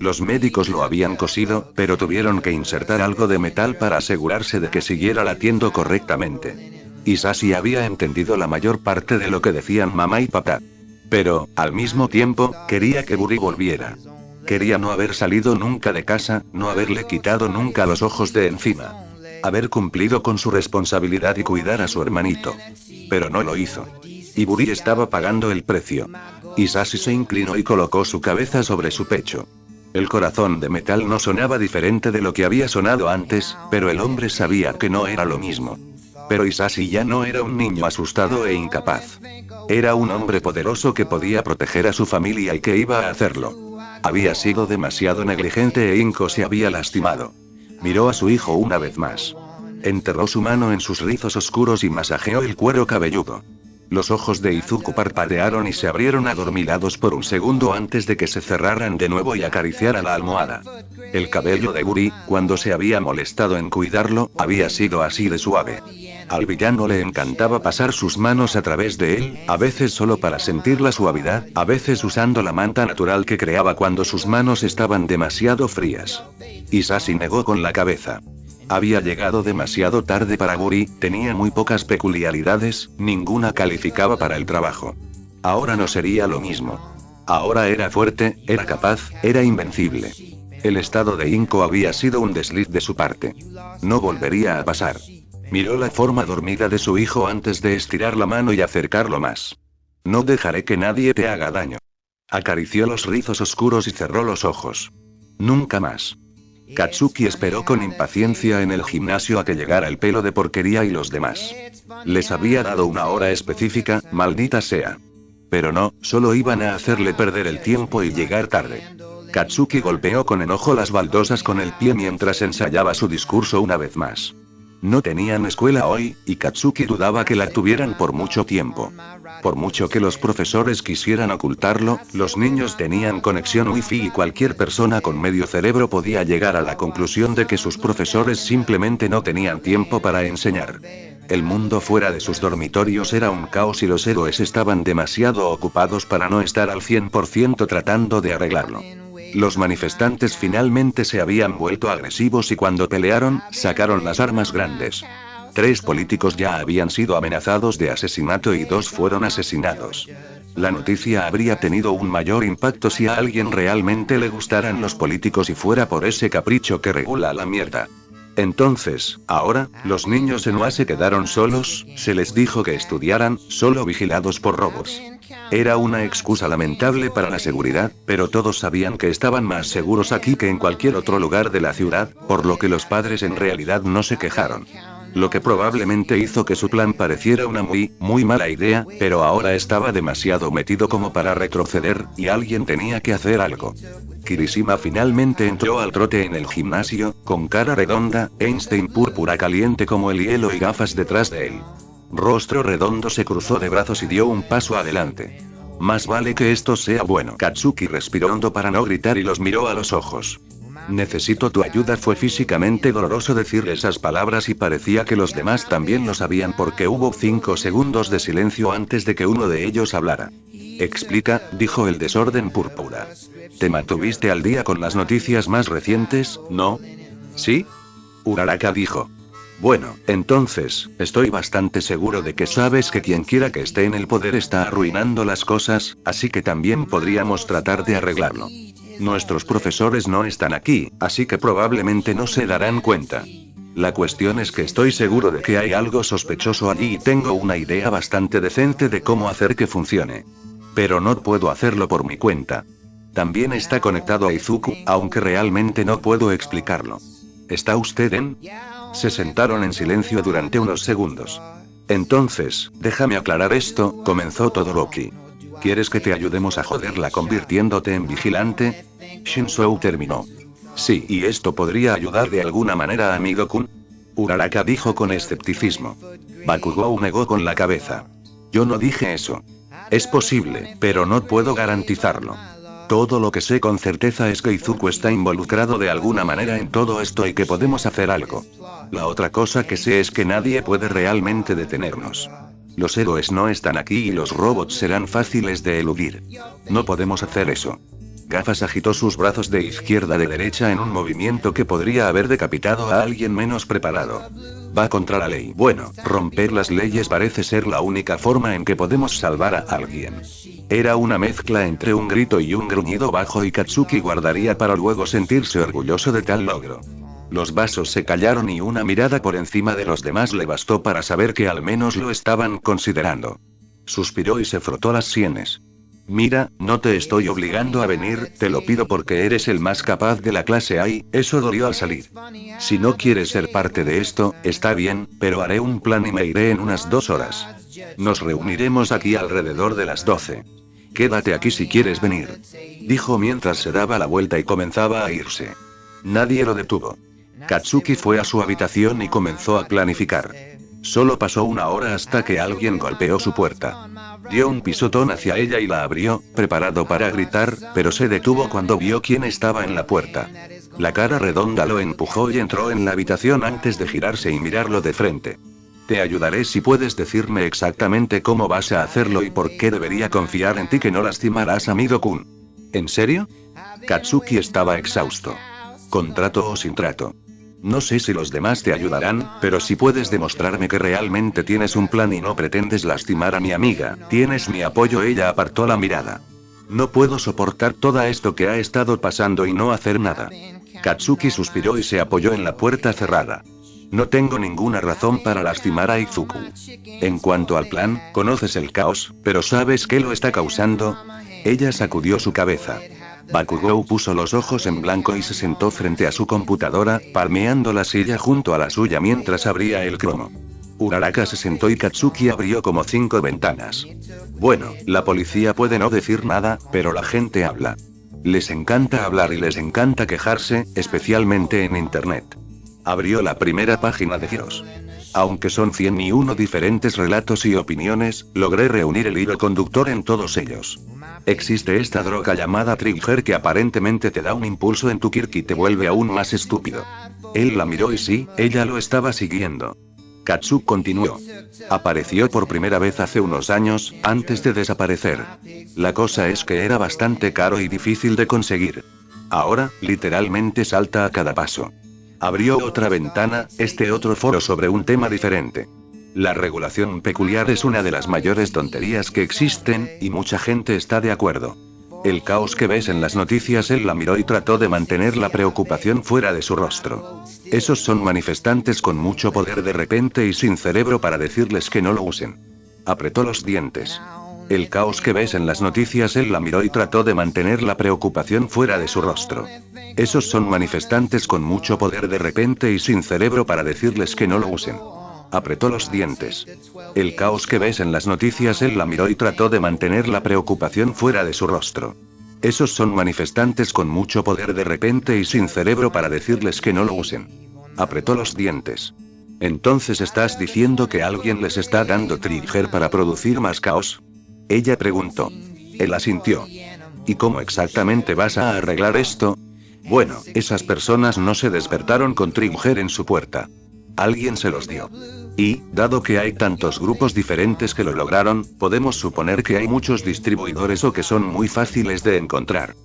Los médicos lo habían cosido, pero tuvieron que insertar algo de metal para asegurarse de que siguiera latiendo correctamente. Hisashi había entendido la mayor parte de lo que decían mamá y papá. Pero, al mismo tiempo, quería que Buri volviera. Quería no haber salido nunca de casa, no haberle quitado nunca los ojos de encima. Haber cumplido con su responsabilidad y cuidar a su hermanito. Pero no lo hizo. Y Buri estaba pagando el precio. Hisashi se inclinó y colocó su cabeza sobre su pecho. El corazón de metal no sonaba diferente de lo que había sonado antes, pero el hombre sabía que no era lo mismo. Pero Hisashi ya no era un niño asustado e incapaz. Era un hombre poderoso que podía proteger a su familia y que iba a hacerlo. Había sido demasiado negligente e Inko se había lastimado. Miró a su hijo una vez más. Enterró su mano en sus rizos oscuros y masajeó el cuero cabelludo. Los ojos de Izuku parpadearon y se abrieron adormilados por un segundo antes de que se cerraran de nuevo y acariciara la almohada. El cabello de Buri, cuando se había molestado en cuidarlo, había sido así de suave. Al villano le encantaba pasar sus manos a través de él, a veces solo para sentir la suavidad, a veces usando la manta natural que creaba cuando sus manos estaban demasiado frías. Hisashi negó con la cabeza. Había llegado demasiado tarde para Guri, tenía muy pocas peculiaridades, ninguna calificaba para el trabajo. Ahora no sería lo mismo. Ahora era fuerte, era capaz, era invencible. El estado de Inco había sido un desliz de su parte. No volvería a pasar. Miró la forma dormida de su hijo antes de estirar la mano y acercarlo más. No dejaré que nadie te haga daño. Acarició los rizos oscuros y cerró los ojos. Nunca más. Katsuki esperó con impaciencia en el gimnasio a que llegara el pelo de porquería y los demás. Les había dado una hora específica, maldita sea. Pero no, solo iban a hacerle perder el tiempo y llegar tarde. Katsuki golpeó con enojo las baldosas con el pie mientras ensayaba su discurso una vez más. No tenían escuela hoy, y Katsuki dudaba que la tuvieran por mucho tiempo. Por mucho que los profesores quisieran ocultarlo, los niños tenían conexión wifi y cualquier persona con medio cerebro podía llegar a la conclusión de que sus profesores simplemente no tenían tiempo para enseñar. El mundo fuera de sus dormitorios era un caos y los héroes estaban demasiado ocupados para no estar al 100% tratando de arreglarlo. Los manifestantes finalmente se habían vuelto agresivos y cuando pelearon, sacaron las armas grandes. 3 políticos ya habían sido amenazados de asesinato y 2 fueron asesinados. La noticia habría tenido un mayor impacto si a alguien realmente le gustaran los políticos y fuera por ese capricho que regula la mierda. Entonces, ahora, los niños en UA se quedaron solos, se les dijo que estudiaran, solo vigilados por robots. Era una excusa lamentable para la seguridad, pero todos sabían que estaban más seguros aquí que en cualquier otro lugar de la ciudad, por lo que los padres en realidad no se quejaron. Lo que probablemente hizo que su plan pareciera una muy mala idea, pero ahora estaba demasiado metido como para retroceder, y alguien tenía que hacer algo. Kirishima finalmente entró al trote en el gimnasio, con cara redonda, Einstein púrpura caliente como el hielo y gafas detrás de él. Rostro redondo se cruzó de brazos y dio un paso adelante. Más vale que esto sea bueno. Katsuki respiró hondo para no gritar y los miró a los ojos. Necesito tu ayuda. Fue físicamente doloroso decirle esas palabras y parecía que los demás también lo sabían porque hubo 5 segundos de silencio antes de que uno de ellos hablara. Explica, dijo el desorden púrpura. ¿Te mantuviste al día con las noticias más recientes, no? ¿Sí? Uraraka dijo. Bueno, entonces, estoy bastante seguro de que sabes que quien quiera que esté en el poder está arruinando las cosas, así que también podríamos tratar de arreglarlo. Nuestros profesores no están aquí, así que probablemente no se darán cuenta. La cuestión es que estoy seguro de que hay algo sospechoso allí y tengo una idea bastante decente de cómo hacer que funcione. Pero no puedo hacerlo por mi cuenta. También está conectado a Izuku, aunque realmente no puedo explicarlo. ¿Está usted en? Se sentaron en silencio durante unos segundos. Entonces, déjame aclarar esto, comenzó Todoroki. ¿Quieres que te ayudemos a joderla convirtiéndote en vigilante? Shinzou terminó. Sí, ¿y esto podría ayudar de alguna manera a Amigo-kun? Uraraka dijo con escepticismo. Bakugou negó con la cabeza. Yo no dije eso. Es posible, pero no puedo garantizarlo. Todo lo que sé con certeza es que Izuku está involucrado de alguna manera en todo esto y que podemos hacer algo. La otra cosa que sé es que nadie puede realmente detenernos. Los héroes no están aquí y los robots serán fáciles de eludir. No podemos hacer eso. Gafas agitó sus brazos de izquierda a derecha en un movimiento que podría haber decapitado a alguien menos preparado. Va contra la ley. Bueno, romper las leyes parece ser la única forma en que podemos salvar a alguien. Era una mezcla entre un grito y un gruñido bajo y Katsuki guardaría para luego sentirse orgulloso de tal logro. Los vasos se callaron y una mirada por encima de los demás le bastó para saber que al menos lo estaban considerando. Suspiró y se frotó las sienes. Mira, no te estoy obligando a venir, te lo pido porque eres el más capaz de la clase. Ay, eso dolió al salir. Si no quieres ser parte de esto, está bien, pero haré un plan y me iré en unas 2 horas. Nos reuniremos aquí alrededor de las 12. Quédate aquí si quieres venir. Dijo mientras se daba la vuelta y comenzaba a irse. Nadie lo detuvo. Katsuki fue a su habitación y comenzó a planificar. Solo pasó 1 hora hasta que alguien golpeó su puerta. Dio un pisotón hacia ella y la abrió, preparado para gritar, pero se detuvo cuando vio quién estaba en la puerta. La cara redonda lo empujó y entró en la habitación antes de girarse y mirarlo de frente. Te ayudaré si puedes decirme exactamente cómo vas a hacerlo y por qué debería confiar en ti que no lastimarás a Amigo-kun. ¿En serio? Katsuki estaba exhausto. ¿Con trato o sin trato? No sé si los demás te ayudarán, pero si puedes demostrarme que realmente tienes un plan y no pretendes lastimar a mi amiga, tienes mi apoyo. Ella apartó la mirada. No puedo soportar todo esto que ha estado pasando y no hacer nada. Katsuki suspiró y se apoyó en la puerta cerrada. No tengo ninguna razón para lastimar a Izuku. En cuanto al plan, conoces el caos, pero ¿sabes qué lo está causando? Ella sacudió su cabeza. Bakugou puso los ojos en blanco y se sentó frente a su computadora, palmeando la silla junto a la suya mientras abría el cromo. Uraraka se sentó y Katsuki abrió como 5 ventanas. Bueno, la policía puede no decir nada, pero la gente habla. Les encanta hablar y les encanta quejarse, especialmente en internet. Abrió la primera página de giros. Aunque son 101 diferentes relatos y opiniones, logré reunir el hilo conductor en todos ellos. Existe esta droga llamada Trigger que aparentemente te da un impulso en tu Kirk y te vuelve aún más estúpido. Él la miró y sí, ella lo estaba siguiendo. Katsuki continuó. Apareció por primera vez hace unos años, antes de desaparecer. La cosa es que era bastante caro y difícil de conseguir. Ahora, literalmente salta a cada paso. Abrió otra ventana, otro foro sobre un tema diferente. La regulación peculiar es una de las mayores tonterías que existen, y mucha gente está de acuerdo. El caos que ves en las noticias. Él la miró y trató de mantener la preocupación fuera de su rostro. Esos son manifestantes con mucho poder de repente y sin cerebro para decirles que no lo usen. Apretó los dientes. El caos que ves en las noticias. Él la miró y trató de mantener la preocupación fuera de su rostro. Esos son manifestantes con mucho poder de repente y sin cerebro para decirles que no lo usen. Apretó los dientes. El caos que ves en las noticias. Él la miró y trató de mantener la preocupación fuera de su rostro. Esos son manifestantes con mucho poder de repente y sin cerebro para decirles que no lo usen. Apretó los dientes. Entonces estás diciendo que alguien les está dando trigger para producir más caos. Ella preguntó. Él asintió. ¿Y cómo exactamente vas a arreglar esto? Bueno, esas personas no se despertaron con trigger en su puerta. Alguien se los dio. Y, dado que hay tantos grupos diferentes que lo lograron, podemos suponer que hay muchos distribuidores o que son muy fáciles de encontrar.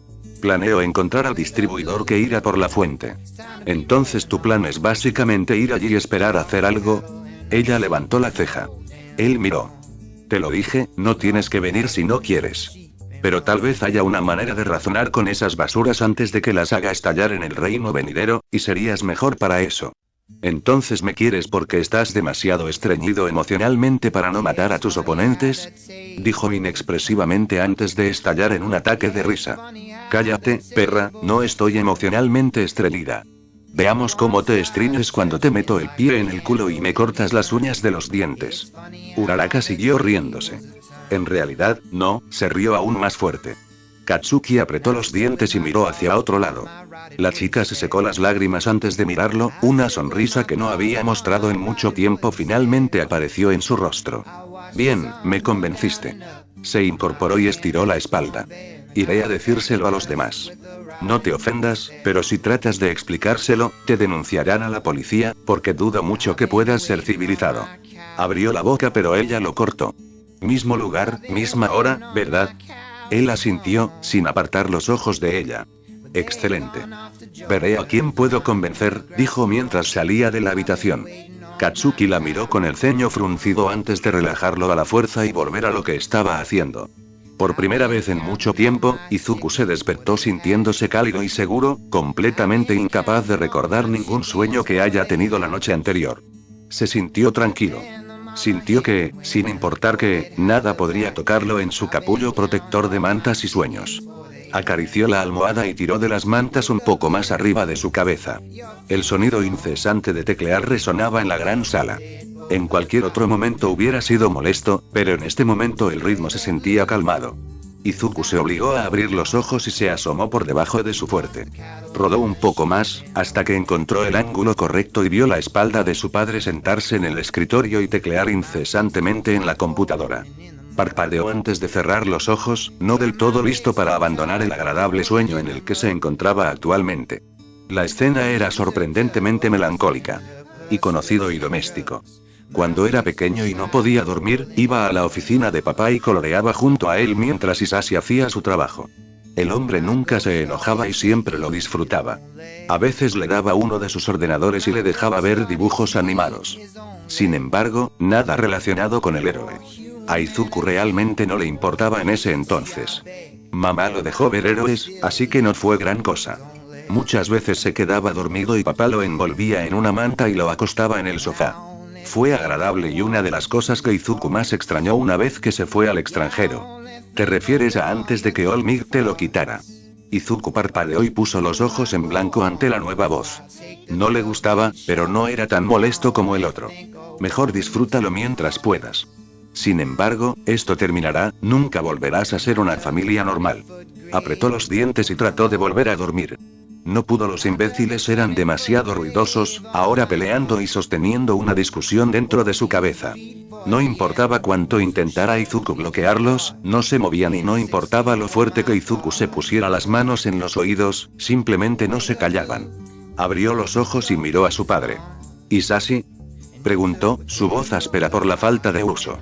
Planeo encontrar al distribuidor que ir a por la fuente. Entonces tu plan es básicamente ir allí y esperar a hacer algo. Ella levantó la ceja. Él miró. Te lo dije, no tienes que venir si no quieres. Pero tal vez haya una manera de razonar con esas basuras antes de que las haga estallar en el reino venidero, y serías mejor para eso. Entonces me quieres porque estás demasiado estreñido emocionalmente para no matar a tus oponentes, dijo inexpresivamente antes de estallar en un ataque de risa. Cállate, perra, no estoy emocionalmente estreñida. Veamos cómo te estriñes cuando te meto el pie en el culo y me cortas las uñas de los dientes. Uraraka siguió riéndose. En realidad, no, se rió aún más fuerte. Katsuki apretó los dientes y miró hacia otro lado. La chica se secó las lágrimas antes de mirarlo, una sonrisa que no había mostrado en mucho tiempo finalmente apareció en su rostro. Bien, me convenciste. Se incorporó y estiró la espalda. Iré a decírselo a los demás. No te ofendas, pero si tratas de explicárselo, te denunciarán a la policía, porque dudo mucho que puedas ser civilizado. Abrió la boca pero ella lo cortó. Mismo lugar, misma hora, ¿verdad? Él asintió, sin apartar los ojos de ella. Excelente. Veré a quién puedo convencer, dijo mientras salía de la habitación. Katsuki la miró con el ceño fruncido antes de relajarlo a la fuerza y volver a lo que estaba haciendo. Por primera vez en mucho tiempo, Izuku se despertó sintiéndose cálido y seguro, completamente incapaz de recordar ningún sueño que haya tenido la noche anterior. Se sintió tranquilo. Sintió que, sin importar que, nada podría tocarlo en su capullo protector de mantas y sueños. Acarició la almohada y tiró de las mantas un poco más arriba de su cabeza. El sonido incesante de teclear resonaba en la gran sala. En cualquier otro momento hubiera sido molesto, pero en este momento el ritmo se sentía calmado. Izuku se obligó a abrir los ojos y se asomó por debajo de su fuerte. Rodó un poco más, hasta que encontró el ángulo correcto y vio la espalda de su padre sentarse en el escritorio y teclear incesantemente en la computadora. Parpadeó antes de cerrar los ojos, no del todo listo para abandonar el agradable sueño en el que se encontraba actualmente. La escena era sorprendentemente melancólica. Y conocido y doméstico. Cuando era pequeño y no podía dormir, iba a la oficina de papá y coloreaba junto a él mientras Isashi hacía su trabajo. El hombre nunca se enojaba y siempre lo disfrutaba. A veces le daba uno de sus ordenadores y le dejaba ver dibujos animados. Sin embargo, nada relacionado con el héroe. A Izuku realmente no le importaba en ese entonces. Mamá lo dejó ver héroes, así que no fue gran cosa. Muchas veces se quedaba dormido y papá lo envolvía en una manta y lo acostaba en el sofá. Fue agradable y una de las cosas que Izuku más extrañó una vez que se fue al extranjero. ¿Te refieres a antes de que All Might te lo quitara? Izuku parpadeó y puso los ojos en blanco ante la nueva voz. No le gustaba, pero no era tan molesto como el otro. Mejor disfrútalo mientras puedas. Sin embargo, esto terminará, nunca volverás a ser una familia normal. Apretó los dientes y trató de volver a dormir. No pudo, los imbéciles eran demasiado ruidosos, ahora peleando y sosteniendo una discusión dentro de su cabeza. No importaba cuánto intentara Izuku bloquearlos, no se movían y no importaba lo fuerte que Izuku se pusiera las manos en los oídos, simplemente no se callaban. Abrió los ojos y miró a su padre. ¿Isashi?, preguntó, su voz áspera por la falta de uso.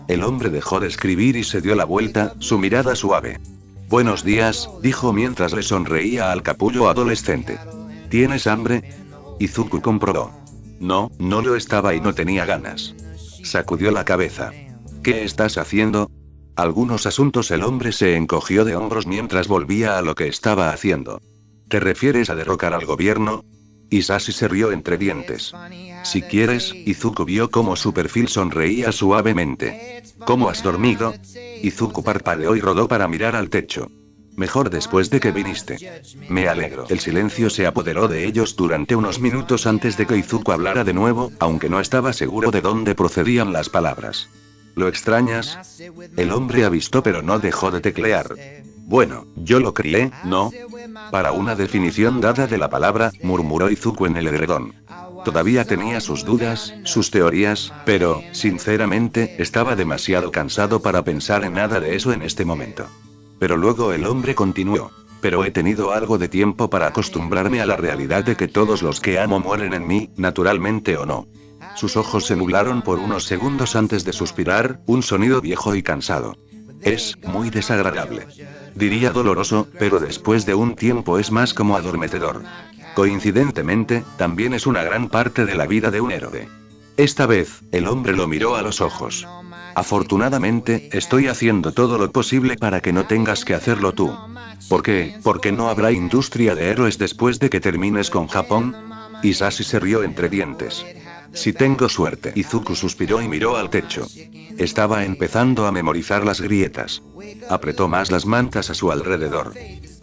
El hombre dejó de escribir y se dio la vuelta, su mirada suave. Buenos días, dijo mientras le sonreía al capullo adolescente. ¿Tienes hambre? Izuku comprobó. No, no lo estaba y no tenía ganas. Sacudió la cabeza. ¿Qué estás haciendo? Algunos asuntos. El hombre se encogió de hombros mientras volvía a lo que estaba haciendo. ¿Te refieres a derrocar al gobierno? Isashi se rió entre dientes. Si quieres, Izuku vio cómo su perfil sonreía suavemente. ¿Cómo has dormido? Izuku parpadeó y rodó para mirar al techo. Mejor después de que viniste. Me alegro. El silencio se apoderó de ellos durante unos minutos antes de que Izuku hablara de nuevo, aunque no estaba seguro de dónde procedían las palabras. ¿Lo extrañas? El hombre avistó pero no dejó de teclear. Bueno, yo lo crié, ¿no? Para una definición dada de la palabra, murmuró Izuku en el edredón. Todavía tenía sus dudas, sus teorías, pero, sinceramente, estaba demasiado cansado para pensar en nada de eso en este momento. Pero luego el hombre continuó. Pero he tenido algo de tiempo para acostumbrarme a la realidad de que todos los que amo mueren en mí, naturalmente o no. Sus ojos se nublaron por unos segundos antes de suspirar, un sonido viejo y cansado. Es muy desagradable. Diría doloroso, pero después de un tiempo es más como adormecedor. Coincidentemente, también es una gran parte de la vida de un héroe. Esta vez, el hombre lo miró a los ojos. Afortunadamente, estoy haciendo todo lo posible para que no tengas que hacerlo tú. ¿Por qué? ¿Porque no habrá industria de héroes después de que termines con Japón? Isashi se rió entre dientes. Si tengo suerte. Izuku suspiró y miró al techo. Estaba empezando a memorizar las grietas. Apretó más las mantas a su alrededor.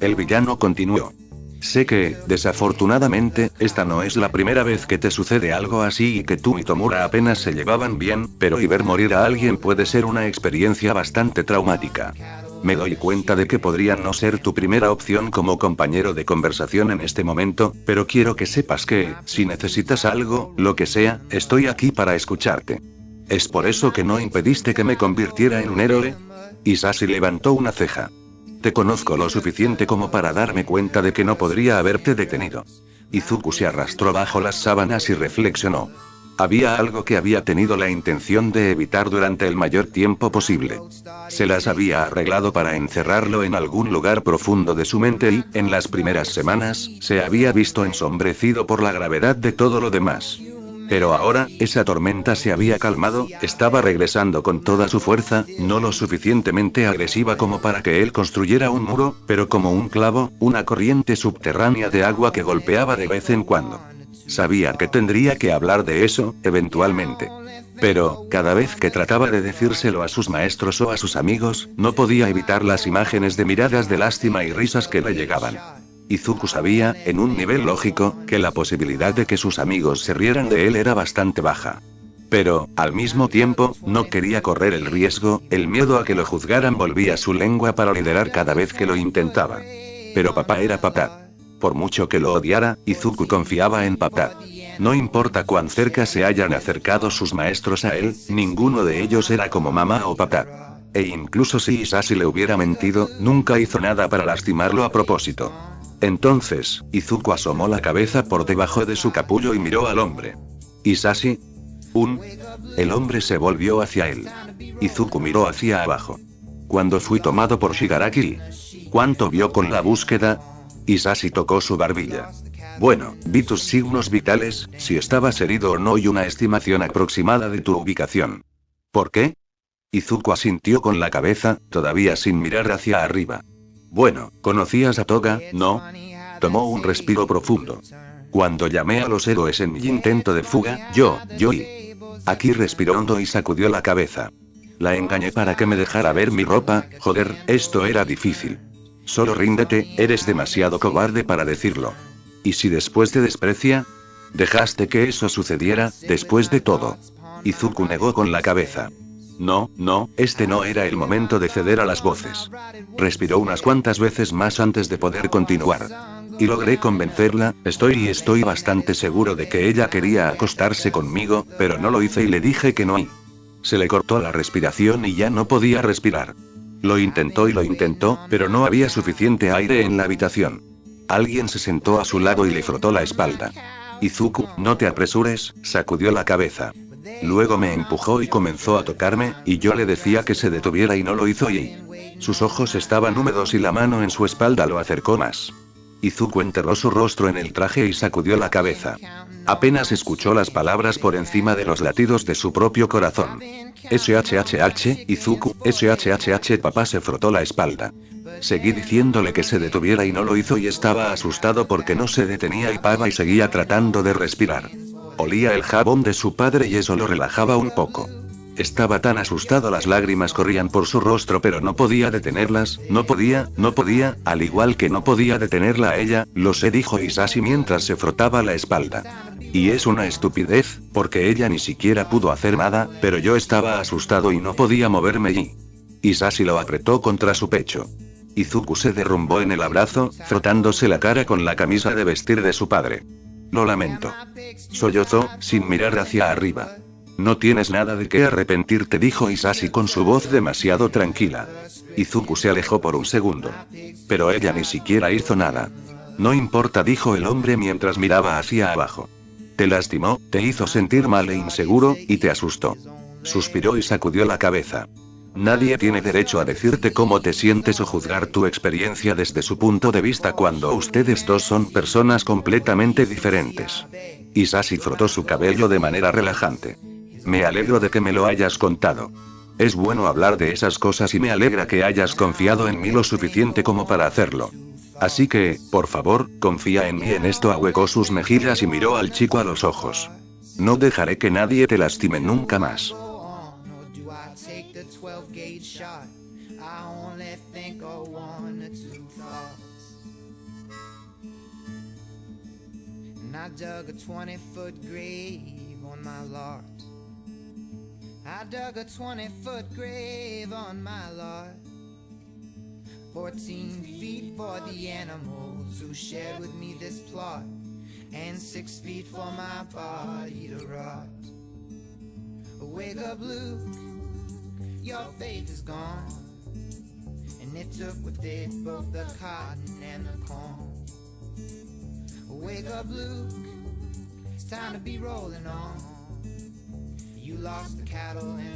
El villano continuó. Sé que, desafortunadamente, esta no es la primera vez que te sucede algo así y que tú y Tomura apenas se llevaban bien, pero y ver morir a alguien puede ser una experiencia bastante traumática. Me doy cuenta de que podría no ser tu primera opción como compañero de conversación en este momento, pero quiero que sepas que, si necesitas algo, lo que sea, estoy aquí para escucharte. ¿Es por eso que no impediste que me convirtiera en un héroe? Isashi levantó una ceja. Te conozco lo suficiente como para darme cuenta de que no podría haberte detenido. Izuku se arrastró bajo las sábanas y reflexionó. Había algo que había tenido la intención de evitar durante el mayor tiempo posible. Se las había arreglado para encerrarlo en algún lugar profundo de su mente y, en las primeras semanas, se había visto ensombrecido por la gravedad de todo lo demás. Pero ahora, esa tormenta se había calmado, estaba regresando con toda su fuerza, no lo suficientemente agresiva como para que él construyera un muro, pero como un clavo, una corriente subterránea de agua que golpeaba de vez en cuando. Sabía que tendría que hablar de eso, eventualmente. Pero, cada vez que trataba de decírselo a sus maestros o a sus amigos, no podía evitar las imágenes de miradas de lástima y risas que le llegaban. Izuku sabía, en un nivel lógico, que la posibilidad de que sus amigos se rieran de él era bastante baja. Pero, al mismo tiempo, no quería correr el riesgo, el miedo a que lo juzgaran volvía su lengua para liderar cada vez que lo intentaba. Pero papá era papá. Por mucho que lo odiara, Izuku confiaba en papá. No importa cuán cerca se hayan acercado sus maestros a él, ninguno de ellos era como mamá o papá. E incluso si Isashi le hubiera mentido, nunca hizo nada para lastimarlo a propósito. Entonces, Izuku asomó la cabeza por debajo de su capullo y miró al hombre. ¿Isashi? El hombre se volvió hacia él. Izuku miró hacia abajo. Cuando fui tomado por Shigaraki. ¿Cuánto vio con la búsqueda? Isashi tocó su barbilla. Bueno, vi tus signos vitales, si estabas herido o no y una estimación aproximada de tu ubicación. ¿Por qué? Izuku asintió con la cabeza, todavía sin mirar hacia arriba. Bueno, ¿conocías a Toga, no? Tomó un respiro profundo. Cuando llamé a los héroes en mi intento de fuga, yo. Aquí respiró hondo y sacudió la cabeza. La engañé para que me dejara ver mi ropa, joder, esto era difícil. Solo ríndete, eres demasiado cobarde para decirlo. ¿Y si después te desprecia? ¿Dejaste que eso sucediera, después de todo? Izuku negó con la cabeza. No, este no era el momento de ceder a las voces. Respiró unas cuantas veces más antes de poder continuar. Y logré convencerla, estoy bastante seguro de que ella quería acostarse conmigo, pero no lo hice y le dije que no. Se le cortó la respiración y ya no podía respirar. Lo intentó, pero no había suficiente aire en la habitación. Alguien se sentó a su lado y le frotó la espalda. Izuku, no te apresures, sacudió la cabeza. Luego me empujó y comenzó a tocarme, y yo le decía que se detuviera y no lo hizo y... Sus ojos estaban húmedos y la mano en su espalda lo acercó más. Izuku enterró su rostro en el traje y sacudió la cabeza. Apenas escuchó las palabras por encima de los latidos de su propio corazón. SHHH, Izuku, SHHH. Papá se frotó la espalda. Seguí diciéndole que se detuviera y no lo hizo y estaba asustado porque no se detenía y Pava y seguía tratando de respirar. Olía el jabón de su padre y eso lo relajaba un poco. Estaba tan asustado, las lágrimas corrían por su rostro pero no podía detenerlas, no podía, al igual que no podía detenerla a ella, lo sé, dijo Isashi mientras se frotaba la espalda. Y es una estupidez, porque ella ni siquiera pudo hacer nada, pero yo estaba asustado y no podía moverme y... Isashi lo apretó contra su pecho. Izuku se derrumbó en el abrazo, frotándose la cara con la camisa de vestir de su padre. Lo lamento. Sollozó, sin mirar hacia arriba. No tienes nada de qué arrepentirte, dijo Isashi con su voz demasiado tranquila. Izuku se alejó por un segundo. Pero ella ni siquiera hizo nada. No importa, dijo el hombre mientras miraba hacia abajo. Te lastimó, te hizo sentir mal e inseguro, y te asustó. Suspiró y sacudió la cabeza. Nadie tiene derecho a decirte cómo te sientes o juzgar tu experiencia desde su punto de vista cuando ustedes dos son personas completamente diferentes. Isashi frotó su cabello de manera relajante. Me alegro de que me lo hayas contado. Es bueno hablar de esas cosas y me alegra que hayas confiado en mí lo suficiente como para hacerlo. Así que, por favor, confía en mí. En esto ahuecó sus mejillas y miró al chico a los ojos. No dejaré que nadie te lastime nunca más. I dug a 20-foot grave on my lot. I dug a 20-foot grave on my lot. 14 feet for the animals who shared with me this plot, and 6 feet for my body to rot. Wake up, Luke, your faith is gone, and it took with it both the cotton and the corn. Wake up, Luke, it's time to be rolling on. You lost the cattle and